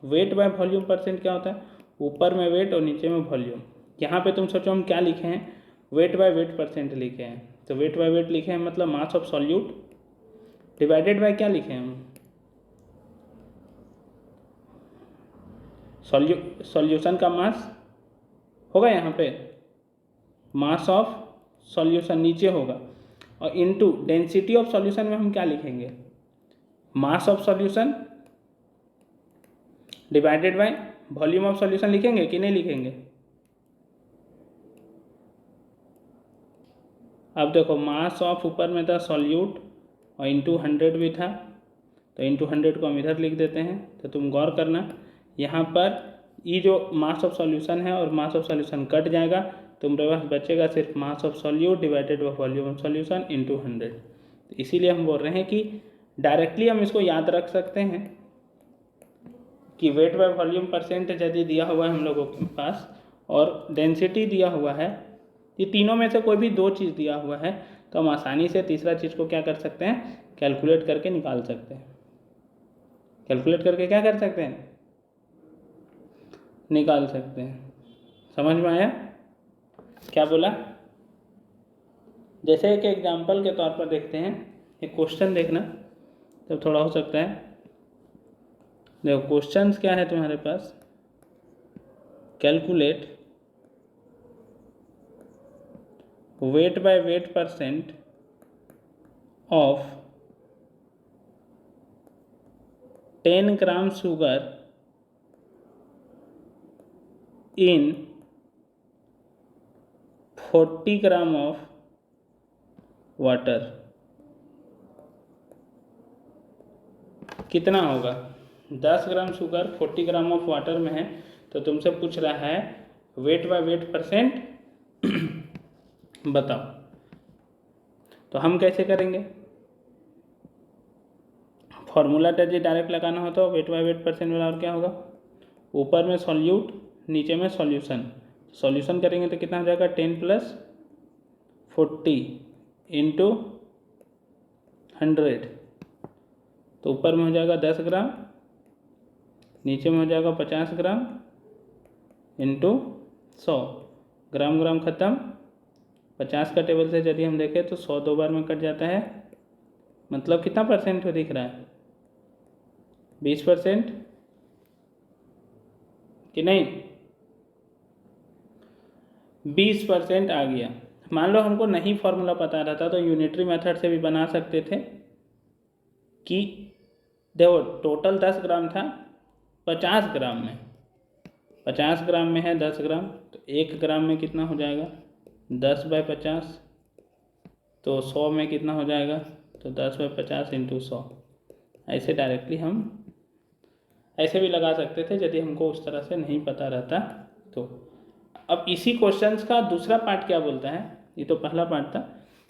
वेट बाय वॉल्यूम परसेंट क्या होता है, ऊपर में वेट और नीचे में वॉल्यूम। यहाँ पे तुम सोचो हम क्या लिखे हैं, वेट बाय वेट परसेंट लिखे हैं, तो वेट बाय वेट लिखे हैं मतलब mass of solute divided by क्या लिखे हैं हम, सॉल्यूशन का मास होगा, यहाँ पे मास ऑफ सॉल्यूशन नीचे होगा, और इनटू डेंसिटी ऑफ सॉल्यूशन में हम क्या लिखेंगे, mass of solution divided by volume of solution. लिखेंगे कि नहीं लिखेंगे, अब देखो मास ऑफ ऊपर में था सॉल्यूट और इंटू 100 भी था, तो इंटू 100 को हम इधर लिख देते हैं। तो तुम गौर करना, यहाँ पर ये जो मास ऑफ सॉल्यूशन है और मास ऑफ सॉल्यूशन कट जाएगा, तुम्हारे पास बचेगा सिर्फ mass of solute divided by volume of solution into 100। तो इसीलिए हम बोल रहे हैं कि डायरेक्टली हम इसको याद रख सकते हैं कि वेट बाय वॉल्यूम परसेंट यदि दिया हुआ है हम लोगों के पास और डेंसिटी दिया हुआ है, ये तीनों में से कोई भी 2 चीज़ दिया हुआ है, तो हम आसानी से तीसरा चीज़ को क्या कर सकते हैं, कैलकुलेट करके निकाल सकते हैं। कैलकुलेट करके क्या कर सकते हैं, निकाल सकते हैं। समझ में आया क्या बोला? जैसे एक एग्जाम्पल के तौर पर देखते हैं, एक क्वेश्चन देखना तब थोड़ा हो सकता है। देखो क्वेश्चंस क्या है तुम्हारे पास, calculate weight by weight percent of 10 gram sugar in 40 gram of water. कितना होगा, 10 gram sugar 40 gram of water में है, तो तुमसे पूछ रहा है वेट बाय वेट परसेंट बताओ। तो हम कैसे करेंगे, फॉर्मूला डायरेक्ट लगाना हो तो वेट बाय वेट परसेंट बराबर क्या होगा, ऊपर में सॉल्यूट नीचे में सॉल्यूशन, सॉल्यूशन करेंगे तो कितना हो जाएगा 10 + 40 इंटू 100, तो ऊपर में हो जाएगा 10 ग्राम, नीचे में हो जाएगा 50 ग्राम इंटू 100, ग्राम ग्राम ख़त्म, 50 का टेबल से यदि हम देखें तो 100 2 बार में कट जाता है, मतलब कितना परसेंट हो दिख रहा है, 20% कि नहीं, 20% आ गया। मान लो हमको नहीं फॉर्मूला पता रहता तो यूनिटरी मेथड से भी बना सकते थे कि देखो टोटल 10 ग्राम था, 50 ग्राम में 50 ग्राम में है 10 ग्राम, तो 1 ग्राम में कितना हो जाएगा 10/50, तो 100 में कितना हो जाएगा, तो 10/50 इंटू 100। ऐसे डायरेक्टली हम ऐसे भी लगा सकते थे यदि हमको उस तरह से नहीं पता रहता तो। अब इसी क्वेश्चंस का दूसरा पार्ट क्या बोलता है, ये तो पहला पार्ट था,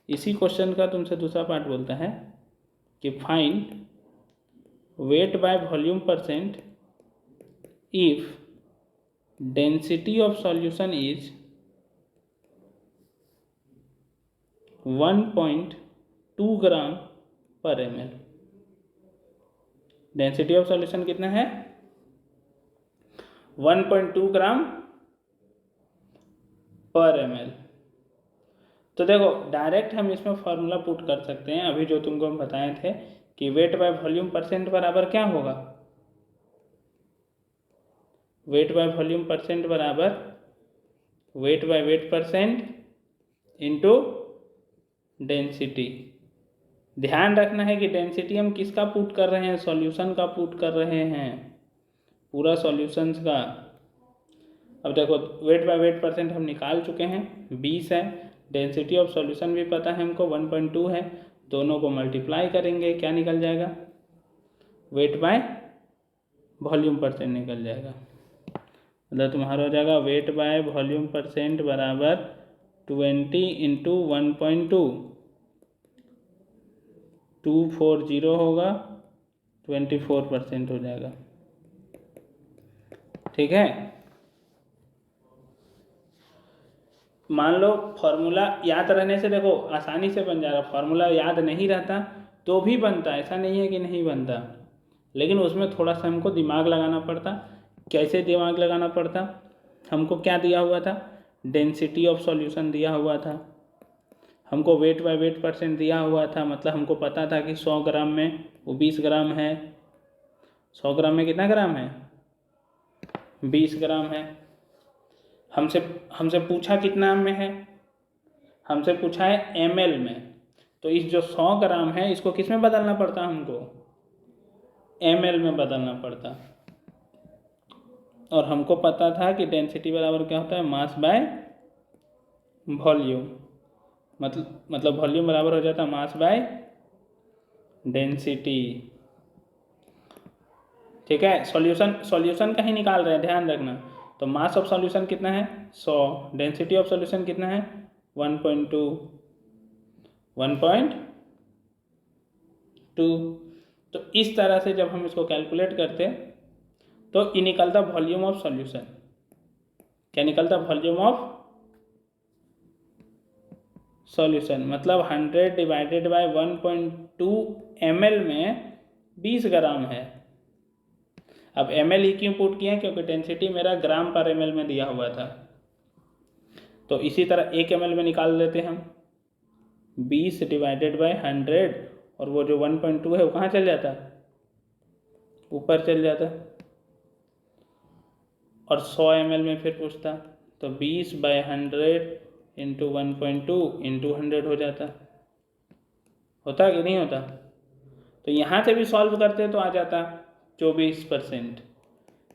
इसी क्वेश्चन का तुमसे दूसरा पार्ट बोलता है कि find weight by volume percent if density of solution is 1.2 ग्राम पर ml। डेंसिटी ऑफ सॉल्यूशन कितना है 1.2 ग्राम पर ml। तो देखो डायरेक्ट हम इसमें फॉर्मूला पुट कर सकते हैं, अभी जो तुमको हम बताए थे कि वेट बाय वॉल्यूम परसेंट बराबर क्या होगा, वेट बाय वॉल्यूम परसेंट बराबर wait by weight percent into density. ध्यान रखना है कि डेंसिटी हम किसका पुट कर रहे हैं, सॉल्यूशन का पुट कर रहे हैं, पूरा सॉल्यूशंस का। अब देखो वेट बाय वेट परसेंट हम निकाल चुके हैं 20 है, डेंसिटी ऑफ सॉल्यूशन भी पता है हमको 1.2 है, दोनों को मल्टीप्लाई करेंगे क्या निकल जाएगा, वेट बाय वॉल्यूम परसेंट निकल जाएगा। मतलब तुम्हारा हो जाएगा वेट बाय वॉल्यूम परसेंट बराबर 20 इंटू 1.2, 240 होगा, 24% हो जाएगा। ठीक है, मान लो फॉर्मूला याद रहने से देखो आसानी से बन जाएगा, फॉर्मूला याद नहीं रहता तो भी बनता, ऐसा नहीं है कि नहीं बनता, लेकिन उसमें थोड़ा सा हमको दिमाग लगाना पड़ता। कैसे दिमाग लगाना पड़ता, हमको क्या दिया हुआ था, डेंसिटी ऑफ सॉल्यूशन दिया हुआ था, हमको वेट बाय वेट परसेंट दिया हुआ था, मतलब हमको पता था कि 100 ग्राम में वो 20 ग्राम है, 100 ग्राम में कितना ग्राम है 20 ग्राम है। हमसे पूछा कितना में है, हमसे पूछा है ml में, तो इस जो 100 ग्राम है इसको किस में बदलना पड़ता, हमको ml में बदलना पड़ता। और हमको पता था कि डेंसिटी बराबर क्या होता है, मास बाय वॉल्यूम, मतलब वॉल्यूम बराबर हो जाता है मास बाय डेंसिटी। ठीक है, सॉल्यूशन का ही निकाल रहे हैं, ध्यान रखना। तो मास ऑफ सॉल्यूशन कितना है 100, डेंसिटी ऑफ सॉल्यूशन कितना है 1.2, तो इस तरह से जब हम इसको कैलकुलेट करते तो ये निकलता वॉल्यूम ऑफ सॉल्यूशन, क्या निकलता वॉल्यूम ऑफ सॉल्यूशन, मतलब 100 डिवाइडेड बाय 1.2 ml में 20 ग्राम है। अब ml ही क्यों पुट किया, क्योंकि डेंसिटी मेरा ग्राम पर ml में दिया हुआ था, तो इसी तरह 1 ml में निकाल लेते हम, 20 डिवाइडेड बाय 100, और वो जो 1.2 है वो कहाँ चल जाता, ऊपर चल जाता, और 100 ml में फिर पूछता तो 20/100 इंटू 1.2 इंटू 100 हो जाता, होता कि नहीं होता। तो यहाँ से भी सॉल्व करते तो आ जाता 24%,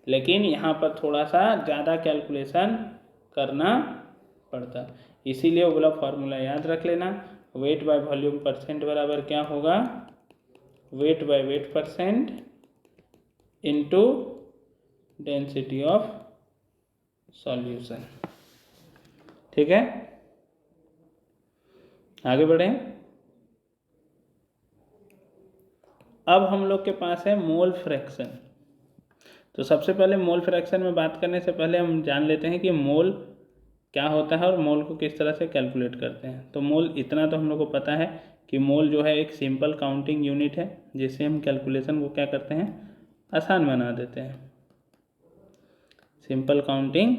लेकिन यहाँ पर थोड़ा सा ज़्यादा कैलकुलेशन करना पड़ता, इसीलिए वो बोला फॉर्मूला याद रख लेना, वेट बाय वॉल्यूम परसेंट बराबर क्या होगा, wait by weight percent into density of solution. ठीक है, आगे बढ़े। अब हम लोग के पास है मोल फ्रैक्शन। तो सबसे पहले मोल फ्रैक्शन में बात करने से पहले हम जान लेते हैं कि मोल क्या होता है और मोल को किस तरह से कैलकुलेट करते हैं। तो मोल इतना तो हम लोग को पता है कि मोल जो है एक सिंपल काउंटिंग यूनिट है, जिससे हम कैलकुलेशन को क्या करते हैं, आसान बना देते हैं। सिंपल काउंटिंग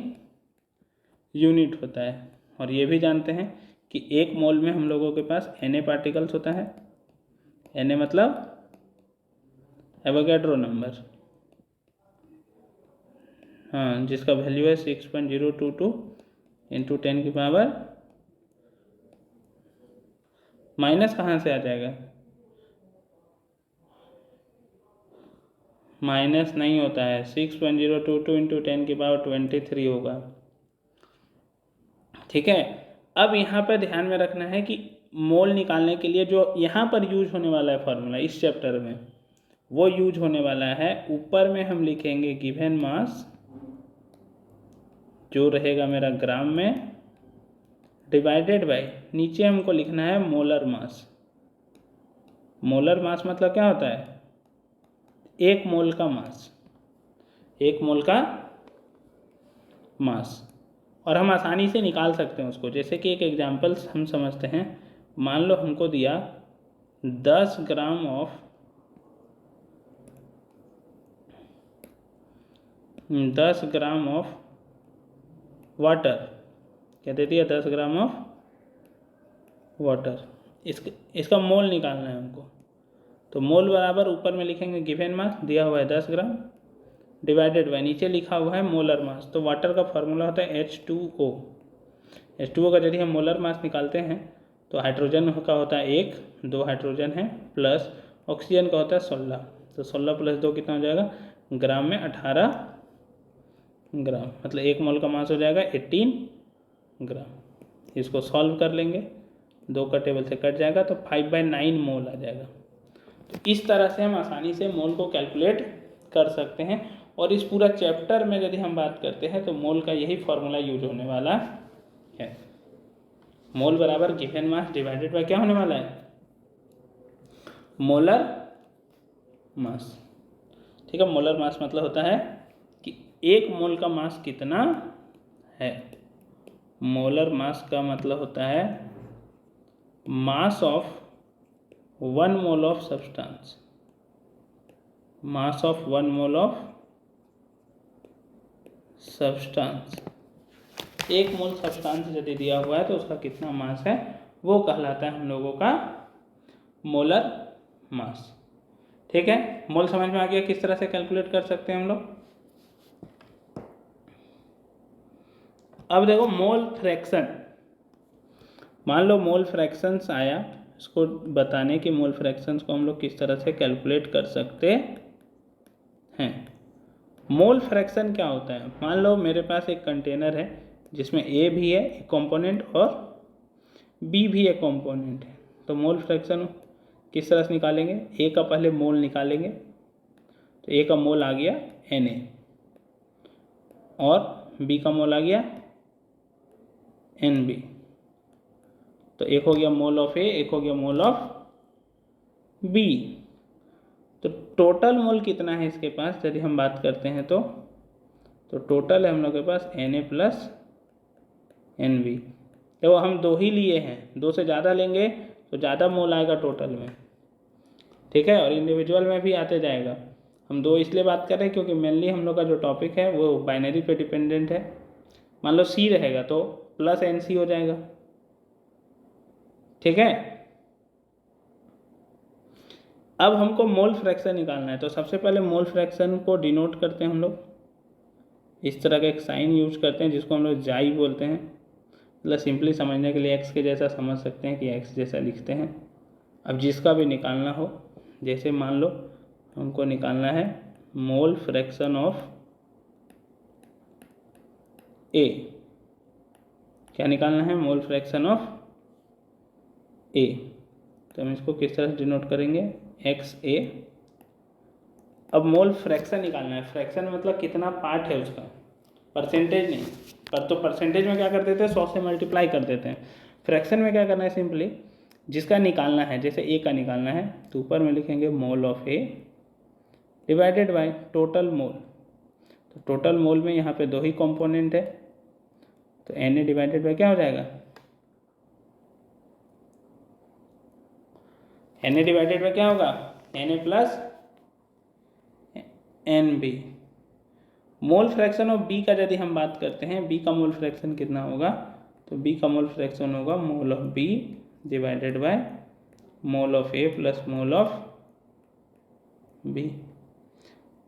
यूनिट होता है। और ये भी जानते हैं कि एक मोल में हम लोगों के पास Na पार्टिकल्स होता है। Na मतलब एवोगैड्रो नंबर, हाँ, जिसका वैल्यू है 6.022 इंटू 10 की पावर, माइनस कहाँ से आ जाएगा, माइनस नहीं होता है, 6.022 इंटू 10 की पावर 23 होगा। ठीक है, अब यहाँ पर ध्यान में रखना है कि मोल निकालने के लिए जो यहाँ पर यूज होने वाला है फॉर्मूला इस चैप्टर में, वो यूज होने वाला है, ऊपर में हम लिखेंगे गिवन मास, जो रहेगा मेरा ग्राम में, डिवाइडेड बाय, नीचे हमको लिखना है मोलर मास। मोलर मास मतलब क्या होता है, एक मोल का मास, एक मोल का मास। और हम आसानी से निकाल सकते हैं उसको, जैसे कि एक एग्जांपल्स हम समझते हैं। मान लो हमको दिया 10 gram of 10 gram of water, क्या दे दिया, 10 ग्राम ऑफ वाटर, इसका मोल निकालना है हमको। तो मोल बराबर ऊपर में लिखेंगे गिवन मास, दिया हुआ है 10 ग्राम, डिवाइडेड बाय, नीचे लिखा हुआ है मोलर मास। तो वाटर का फॉर्मूला होता है H2O। H2O का यदि हम मोलर मास निकालते हैं तो हाइड्रोजन का होता है 1, 2 हाइड्रोजन है, प्लस ऑक्सीजन का होता है 16। तो 16 प्लस 2 कितना हो जाएगा, ग्राम में 18 ग्राम, मतलब एक मोल का मास हो जाएगा 18 ग्राम। इसको सॉल्व कर लेंगे, 2 का टेबल से कट जाएगा तो 5/9 मोल आ जाएगा। तो इस तरह से हम आसानी से मोल को कैलकुलेट कर सकते हैं। और इस पूरा चैप्टर में यदि हम बात करते हैं तो मोल का यही फॉर्मूला यूज होने वाला है। मोल बराबर गिवन मास डिवाइडेड बाय क्या होने वाला है, मोलर मास। ठीक है, मोलर मास मतलब होता है कि एक मोल का मास कितना है। मोलर मास का मतलब होता है mass of 1 mole of substance, mass of 1 mole of substance. एक मोल सब्सटेंस यदि दिया हुआ है तो उसका कितना मास है, वो कहलाता है हम लोगों का मोलर मास। ठीक है, मोल समझ में आ गया किस तरह से कैलकुलेट कर सकते हैं हम लोग। अब देखो मोल फ्रैक्शन, मान लो मोल फ्रैक्शंस आया, इसको बताने कि मोल फ्रैक्शंस को हम लोग किस तरह से कैलकुलेट कर सकते हैं। मोल फ्रैक्शन क्या होता है, मान लो मेरे पास एक कंटेनर है जिसमें A भी है एक कंपोनेंट और B भी एक कंपोनेंट है। तो मोल फ्रैक्शन किस तरह से निकालेंगे, A का पहले मोल निकालेंगे, तो A का मोल आ गया Na, और B का मोल आ गया Nb। तो एक हो गया मोल ऑफ A, एक हो गया मोल ऑफ B। तो टोटल मोल कितना है इसके पास यदि हम बात करते हैं तो टोटल है हम लोग के पास Na प्लस Nb। तो हम 2 ही लिए हैं, 2 से ज़्यादा लेंगे तो ज़्यादा मोल आएगा टोटल में। ठीक है, और इंडिविजुअल में भी आते जाएगा। हम 2 इसलिए बात कर रहे हैं क्योंकि मेनली हम लोग का जो टॉपिक है वो बाइनरी पे डिपेंडेंट है। मान लो C रहेगा तो प्लस Nc हो जाएगा। ठीक है, अब हमको मोल फ्रैक्शन निकालना है। तो सबसे पहले मोल फ्रैक्शन को डिनोट करते हैं हम लोग, इस तरह का एक साइन यूज करते हैं जिसको हम लोग जाई बोलते हैं। मतलब सिंपली समझने के लिए एक्स के जैसा समझ सकते हैं कि एक्स जैसा लिखते हैं। अब जिसका भी निकालना हो, जैसे मान लो हमको निकालना है मोल फ्रैक्शन ऑफ ए, क्या निकालना है, मोल फ्रैक्शन ऑफ ए। तो हम इसको किस तरह से डिनोट करेंगे, एक्स ए। अब मोल फ्रैक्शन निकालना है, फ्रैक्शन मतलब कितना पार्ट है उसका, परसेंटेज नहीं, पर तो परसेंटेज में क्या कर देते हैं 100 से मल्टीप्लाई कर देते हैं। फ्रैक्शन में क्या करना है, सिंपली जिसका निकालना है, जैसे ए का निकालना है तो ऊपर में लिखेंगे मोल of A divided by total mole. तो टोटल मोल में यहाँ पे 2 ही कंपोनेंट है, तो एन ए डिवाइडेड बाय क्या हो जाएगा, एन ए डिवाइडेड बाय क्या होगा, N A plus N B. Mole fraction of B का यदि हम बात करते हैं, बी का मोल फ्रैक्शन कितना होगा, तो बी का मोल फ्रैक्शन होगा mole of B divided by mole of A plus mole of B.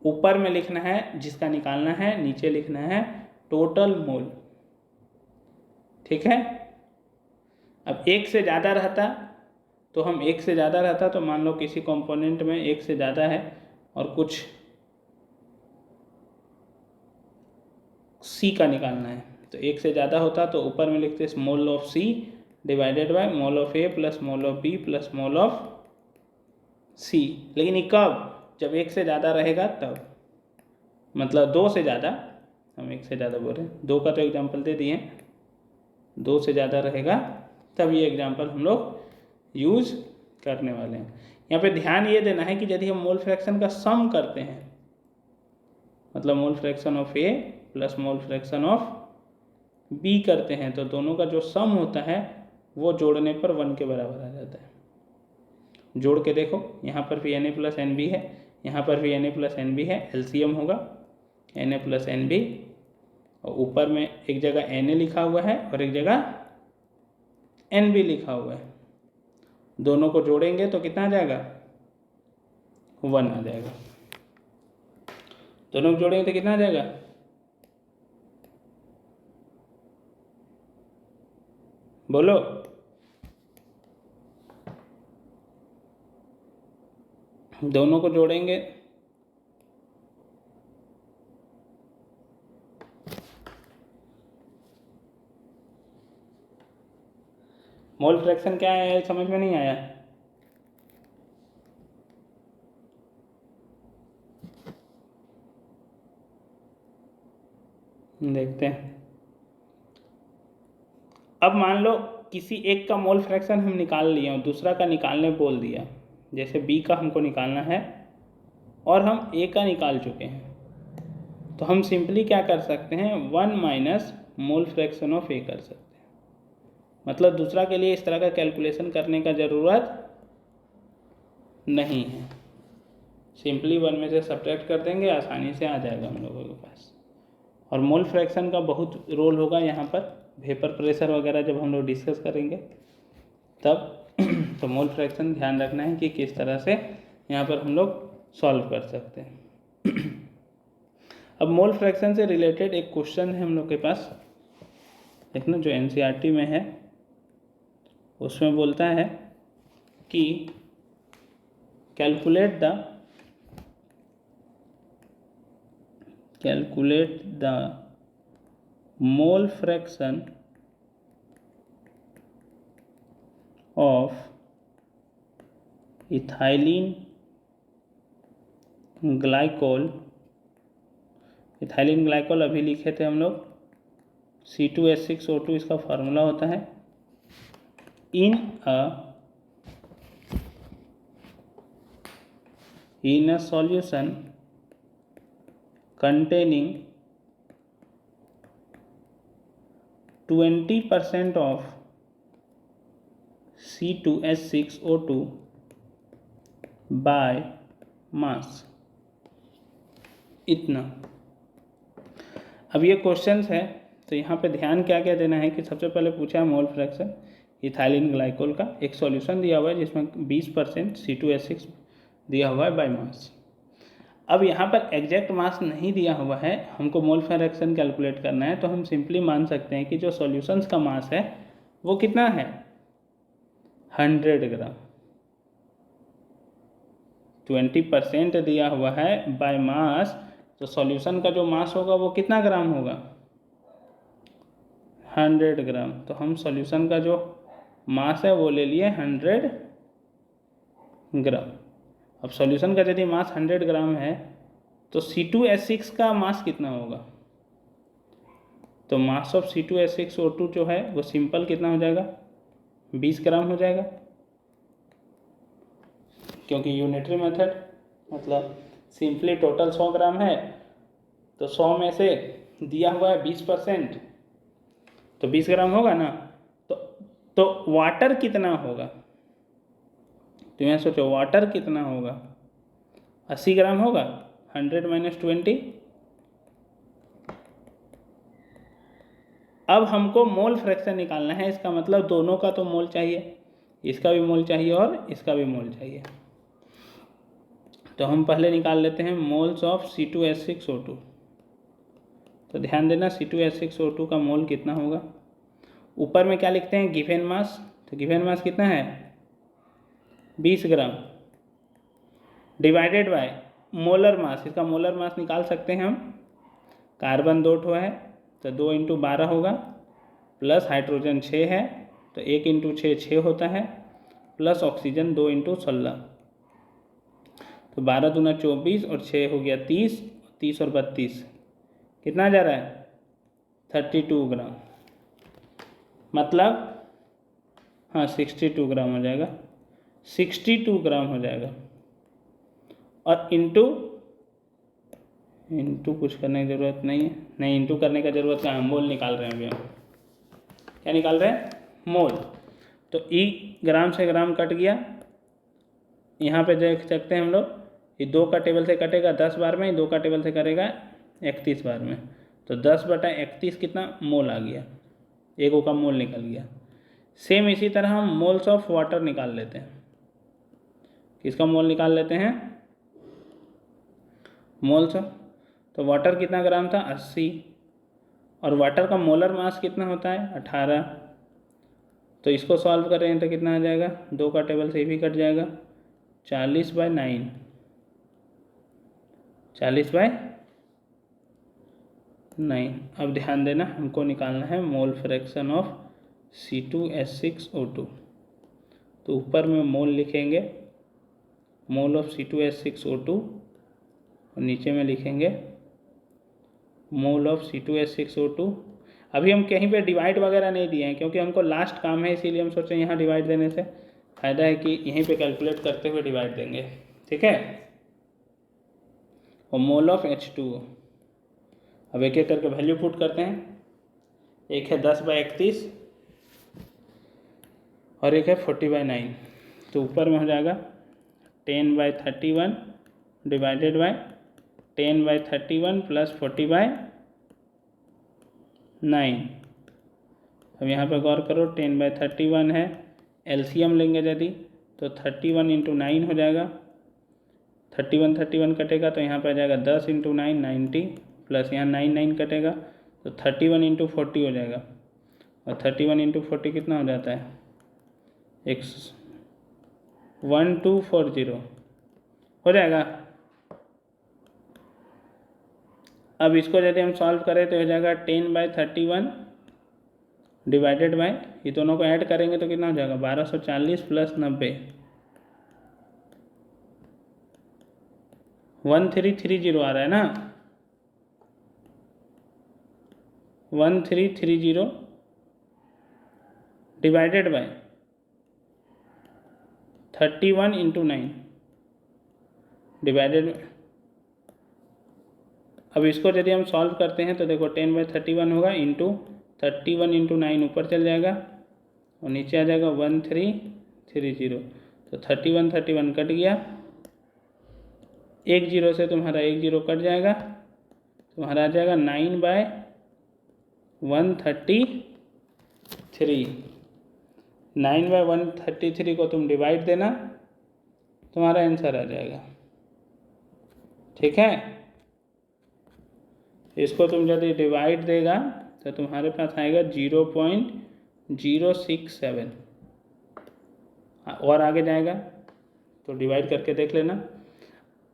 ऊपर में लिखना है जिसका निकालना है, नीचे लिखना है टोटल मोल, ठीक है। अब एक से ज़्यादा रहता तो हम एक से ज़्यादा रहता तो मान लो किसी कंपोनेंट में एक से ज़्यादा है और कुछ सी का निकालना है, तो एक से ज़्यादा होता तो ऊपर में लिखते mole of C divided by mole of A plus mole of B plus mole of C. लेकिन ये कब, जब एक से ज़्यादा रहेगा तब, मतलब 2 से ज़्यादा, हम एक से ज़्यादा बोल रहे हैं, 2 का तो एग्जाम्पल दे दिए, 2 से ज़्यादा रहेगा तब ये एग्जाम्पल हम लोग यूज करने वाले हैं। यहाँ पे ध्यान ये देना है कि यदि हम मोल फ्रैक्शन का सम करते हैं, मतलब mole fraction of A plus mole fraction of B करते हैं, तो दोनों का जो सम होता है वो जोड़ने पर 1 के बराबर आ जाता है। जोड़ के देखो, यहाँ पर भी N A plus N B है, यहाँ पर भी N A plus N B है, एलसीएम होगा N A plus N B, और ऊपर में एक जगह एन ए लिखा हुआ है और एक जगह एन बी लिखा हुआ है। दोनों को जोड़ेंगे तो कितना आ जाएगा, 1 आ जाएगा। दोनों को जोड़ेंगे तो कितना आ जाएगा, बोलो, दोनों को जोड़ेंगे मोल फ्रैक्शन क्या है, समझ में नहीं आया, देखते हैं। अब मान लो किसी एक का मोल फ्रैक्शन हम निकाल लिए और दूसरा का निकालने बोल दिया, जैसे बी का हमको निकालना है और हम ए का निकाल चुके हैं, तो हम सिंपली क्या कर सकते हैं, 1 माइनस मोल फ्रैक्शन ऑफ ए कर सकते हैं। मतलब दूसरा के लिए इस तरह का कैलकुलेशन करने का ज़रूरत नहीं है, सिंपली 1 में से सब्ट्रैक्ट कर देंगे, आसानी से आ जाएगा हम लोगों के पास। और मोल फ्रैक्शन का बहुत रोल होगा यहाँ पर, वेपर प्रेशर वगैरह जब हम लोग डिस्कस करेंगे तब तो मोल फ्रैक्शन ध्यान रखना है कि किस तरह से यहाँ पर हम लोग सॉल्व कर सकते हैं। अब मोल फ्रैक्शन से रिलेटेड एक क्वेश्चन है हम लोग के पास, देखना जो एनसीईआरटी में है, उसमें बोलता है कि calculate the mole fraction of ethylene glycol. Ethylene glycol अभी लिखे थे हम लोग, C2H6O2 इसका फार्मूला होता है, in a solution containing 20% of C2H6O2 by mass, इतना। अब ये क्वेश्चंस है, तो यहाँ पे ध्यान क्या क्या देना है कि सबसे पहले पूछा है मोल फ्रैक्शन इथाइलिन ग्लाइकोल का, एक सॉल्यूशन दिया हुआ है जिसमें 20% C2H6 दिया हुआ है बाय मास। अब यहाँ पर एग्जैक्ट मास नहीं दिया हुआ है, हमको मोल फ्रैक्शन कैलकुलेट करना है, तो हम सिंपली मान सकते हैं कि जो सॉल्यूशंस का मास है वो कितना है, 100 ग्राम। 20% दिया हुआ है बाय मास, तो सॉल्यूशन का जो मास होगा वो कितना ग्राम होगा, 100 ग्राम। तो हम सॉल्यूशन का जो मास है वो ले लिए 100 ग्राम। अब सॉल्यूशन का यदि मास 100 ग्राम है तो C2H6 का मास कितना होगा, तो मास ऑफ C2H6O2 जो है वो सिंपल कितना हो जाएगा, 20 ग्राम हो जाएगा, क्योंकि यूनिटरी मेथड मतलब सिंपली टोटल 100 ग्राम है, तो 100 में से दिया हुआ है 20%, तो 20 ग्राम होगा ना। तो वाटर कितना होगा, तो यहाँ सोचो वाटर कितना होगा, 80 ग्राम होगा, 100 - 20। अब हमको मोल फ्रैक्शन निकालना है, इसका मतलब दोनों का तो मोल चाहिए, इसका भी मोल चाहिए और इसका भी मोल चाहिए। तो हम पहले निकाल लेते हैं मोल्स ऑफ C2H6O2। तो ध्यान देना C2H6O2 का मोल कितना होगा, ऊपर में क्या लिखते हैं, गिवन मास। तो गिवन मास कितना है, 20 ग्राम, डिवाइडेड बाय मोलर मास। इसका मोलर मास निकाल सकते हैं हम, कार्बन 2 ठो है तो 2 × 12 होगा, प्लस हाइड्रोजन 6 है तो 1 × 6 6 होता है, प्लस ऑक्सीजन 2 × 16, तो 12 दूना 24 और 6 हो गया 30, 30 और 32 कितना जा रहा है, 32 ग्राम, मतलब हाँ 62 ग्राम हो जाएगा, 62 ग्राम हो जाएगा। और इंटू कुछ करने की ज़रूरत नहीं है, नहीं इंटू करने का ज़रूरत कहाँ है, मोल निकाल रहे हैं अभी हम, क्या निकाल रहे हैं, मोल। तो ई ग्राम से ग्राम कट गया, यहाँ पे देख सकते हैं हम लोग, ये 2 का टेबल से कटेगा 10 बार में, 2 का टेबल से करेगा 31 बार में, तो 10/31 कितना मोल आ गया, एक का मोल निकल गया। सेम इसी तरह हम मोल्स ऑफ वाटर निकाल लेते हैं, किसका मोल निकाल लेते हैं, मोल्स। तो वाटर कितना ग्राम था, 80, और वाटर का मोलर मास कितना होता है, 18। तो इसको सॉल्व कर रहे हैं तो कितना आ जाएगा, 2 का टेबल से भी कट जाएगा, 40/9, 40/9। अब ध्यान देना, हमको निकालना है मोल फ्रैक्शन ऑफ C2H6O2। तो ऊपर में मोल लिखेंगे, मोल ऑफ C2H6O2, और नीचे में लिखेंगे मोल ऑफ C2H6O2। अभी हम कहीं पे डिवाइड वगैरह नहीं दिए हैं, क्योंकि हमको लास्ट काम है, इसीलिए हम सोचे यहाँ डिवाइड देने से फ़ायदा है कि यहीं पे कैलकुलेट करते हुए डिवाइड देंगे, ठीक है। और मोल ऑफ H2O, अब एक एक करके वैल्यू पुट करते हैं, एक है 10/31 और एक है 40/9, तो ऊपर में हो जाएगा 10/31 डिवाइडेड बाय 10/31 प्लस 40/9। अब यहाँ पर गौर करो, 10/31 है, एलसीएम लेंगे यदि तो 31 × 9 हो जाएगा, 31 कटेगा तो यहाँ पर आ जाएगा 10 × 9 90, प्लस यहाँ 9 कटेगा तो 31 × 40 हो जाएगा, और 31 × 40 कितना हो जाता है, 1240 हो जाएगा। अब इसको यदि हम सॉल्व करें तो हो जाएगा 10/31 डिवाइडेड बाय, ये दोनों को ऐड करेंगे तो कितना हो जाएगा, 1240 प्लस 90, 1330 आ रहा है ना, 1330 डिवाइडेड बाय 31 × 9 डिवाइडेड। अब इसको यदि हम सॉल्व करते हैं तो देखो 10/31 होगा, इंटू 31 × 9 ऊपर चल जाएगा और नीचे आ जाएगा 1330, तो 31 कट गया, एक जीरो से तुम्हारा एक जीरो कट जाएगा, तुम्हारा आ जाएगा 9/133, 9/133 को तुम डिवाइड देना, तुम्हारा आंसर आ जाएगा, ठीक है। इसको तुम यदि डिवाइड देगा तो तुम्हारे पास आएगा 0.067, और आगे जाएगा तो डिवाइड करके देख लेना।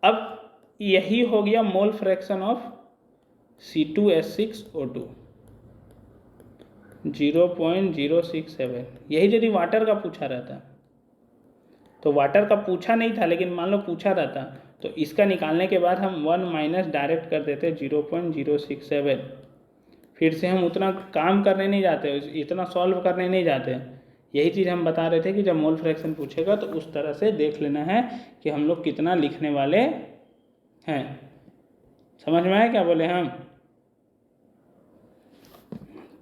अब यही हो गया मोल फ्रैक्शन ऑफ C2H6O2, 0.067। यही यदि वाटर का पूछा रहता, तो वाटर का पूछा नहीं था, लेकिन मान लो पूछा रहता तो इसका निकालने के बाद हम 1 माइनस डायरेक्ट कर देते 0.067, फिर से हम उतना काम करने नहीं जाते, इतना सॉल्व करने नहीं जाते। यही चीज़ हम बता रहे थे कि जब मोल फ्रैक्शन पूछेगा तो उस तरह से देख लेना है कि हम लोग कितना लिखने वाले हैं। समझ में आया क्या बोले हम?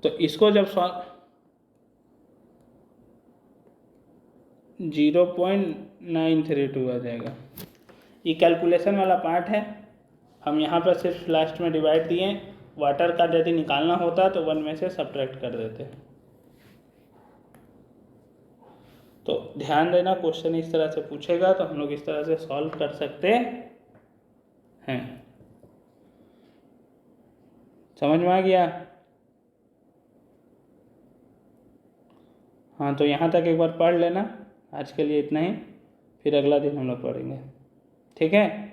तो इसको जब 0.932 आ जाएगा। ये कैलकुलेशन वाला पार्ट है। हम यहाँ पर सिर्फ लास्ट में डिवाइड दिए, वाटर का यदि निकालना होता तो 1 में से सब्ट्रैक्ट कर देते। तो ध्यान देना, क्वेश्चन इस तरह से पूछेगा तो हम लोग इस तरह से सॉल्व कर सकते हैं। समझ में आ गया? हाँ, तो यहाँ तक एक बार पढ़ लेना। आज के लिए इतना ही, फिर अगला दिन हम लोग पढ़ेंगे। ठीक है?